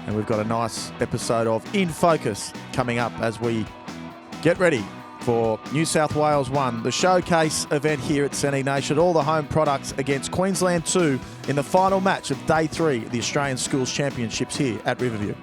And we've got a nice episode of In Focus coming up as we get ready for New South Wales 1, the showcase event here at St Ignatius. All the home products against Queensland 2 in the final match of Day 3 of the Australian Schools Championships here at Riverview.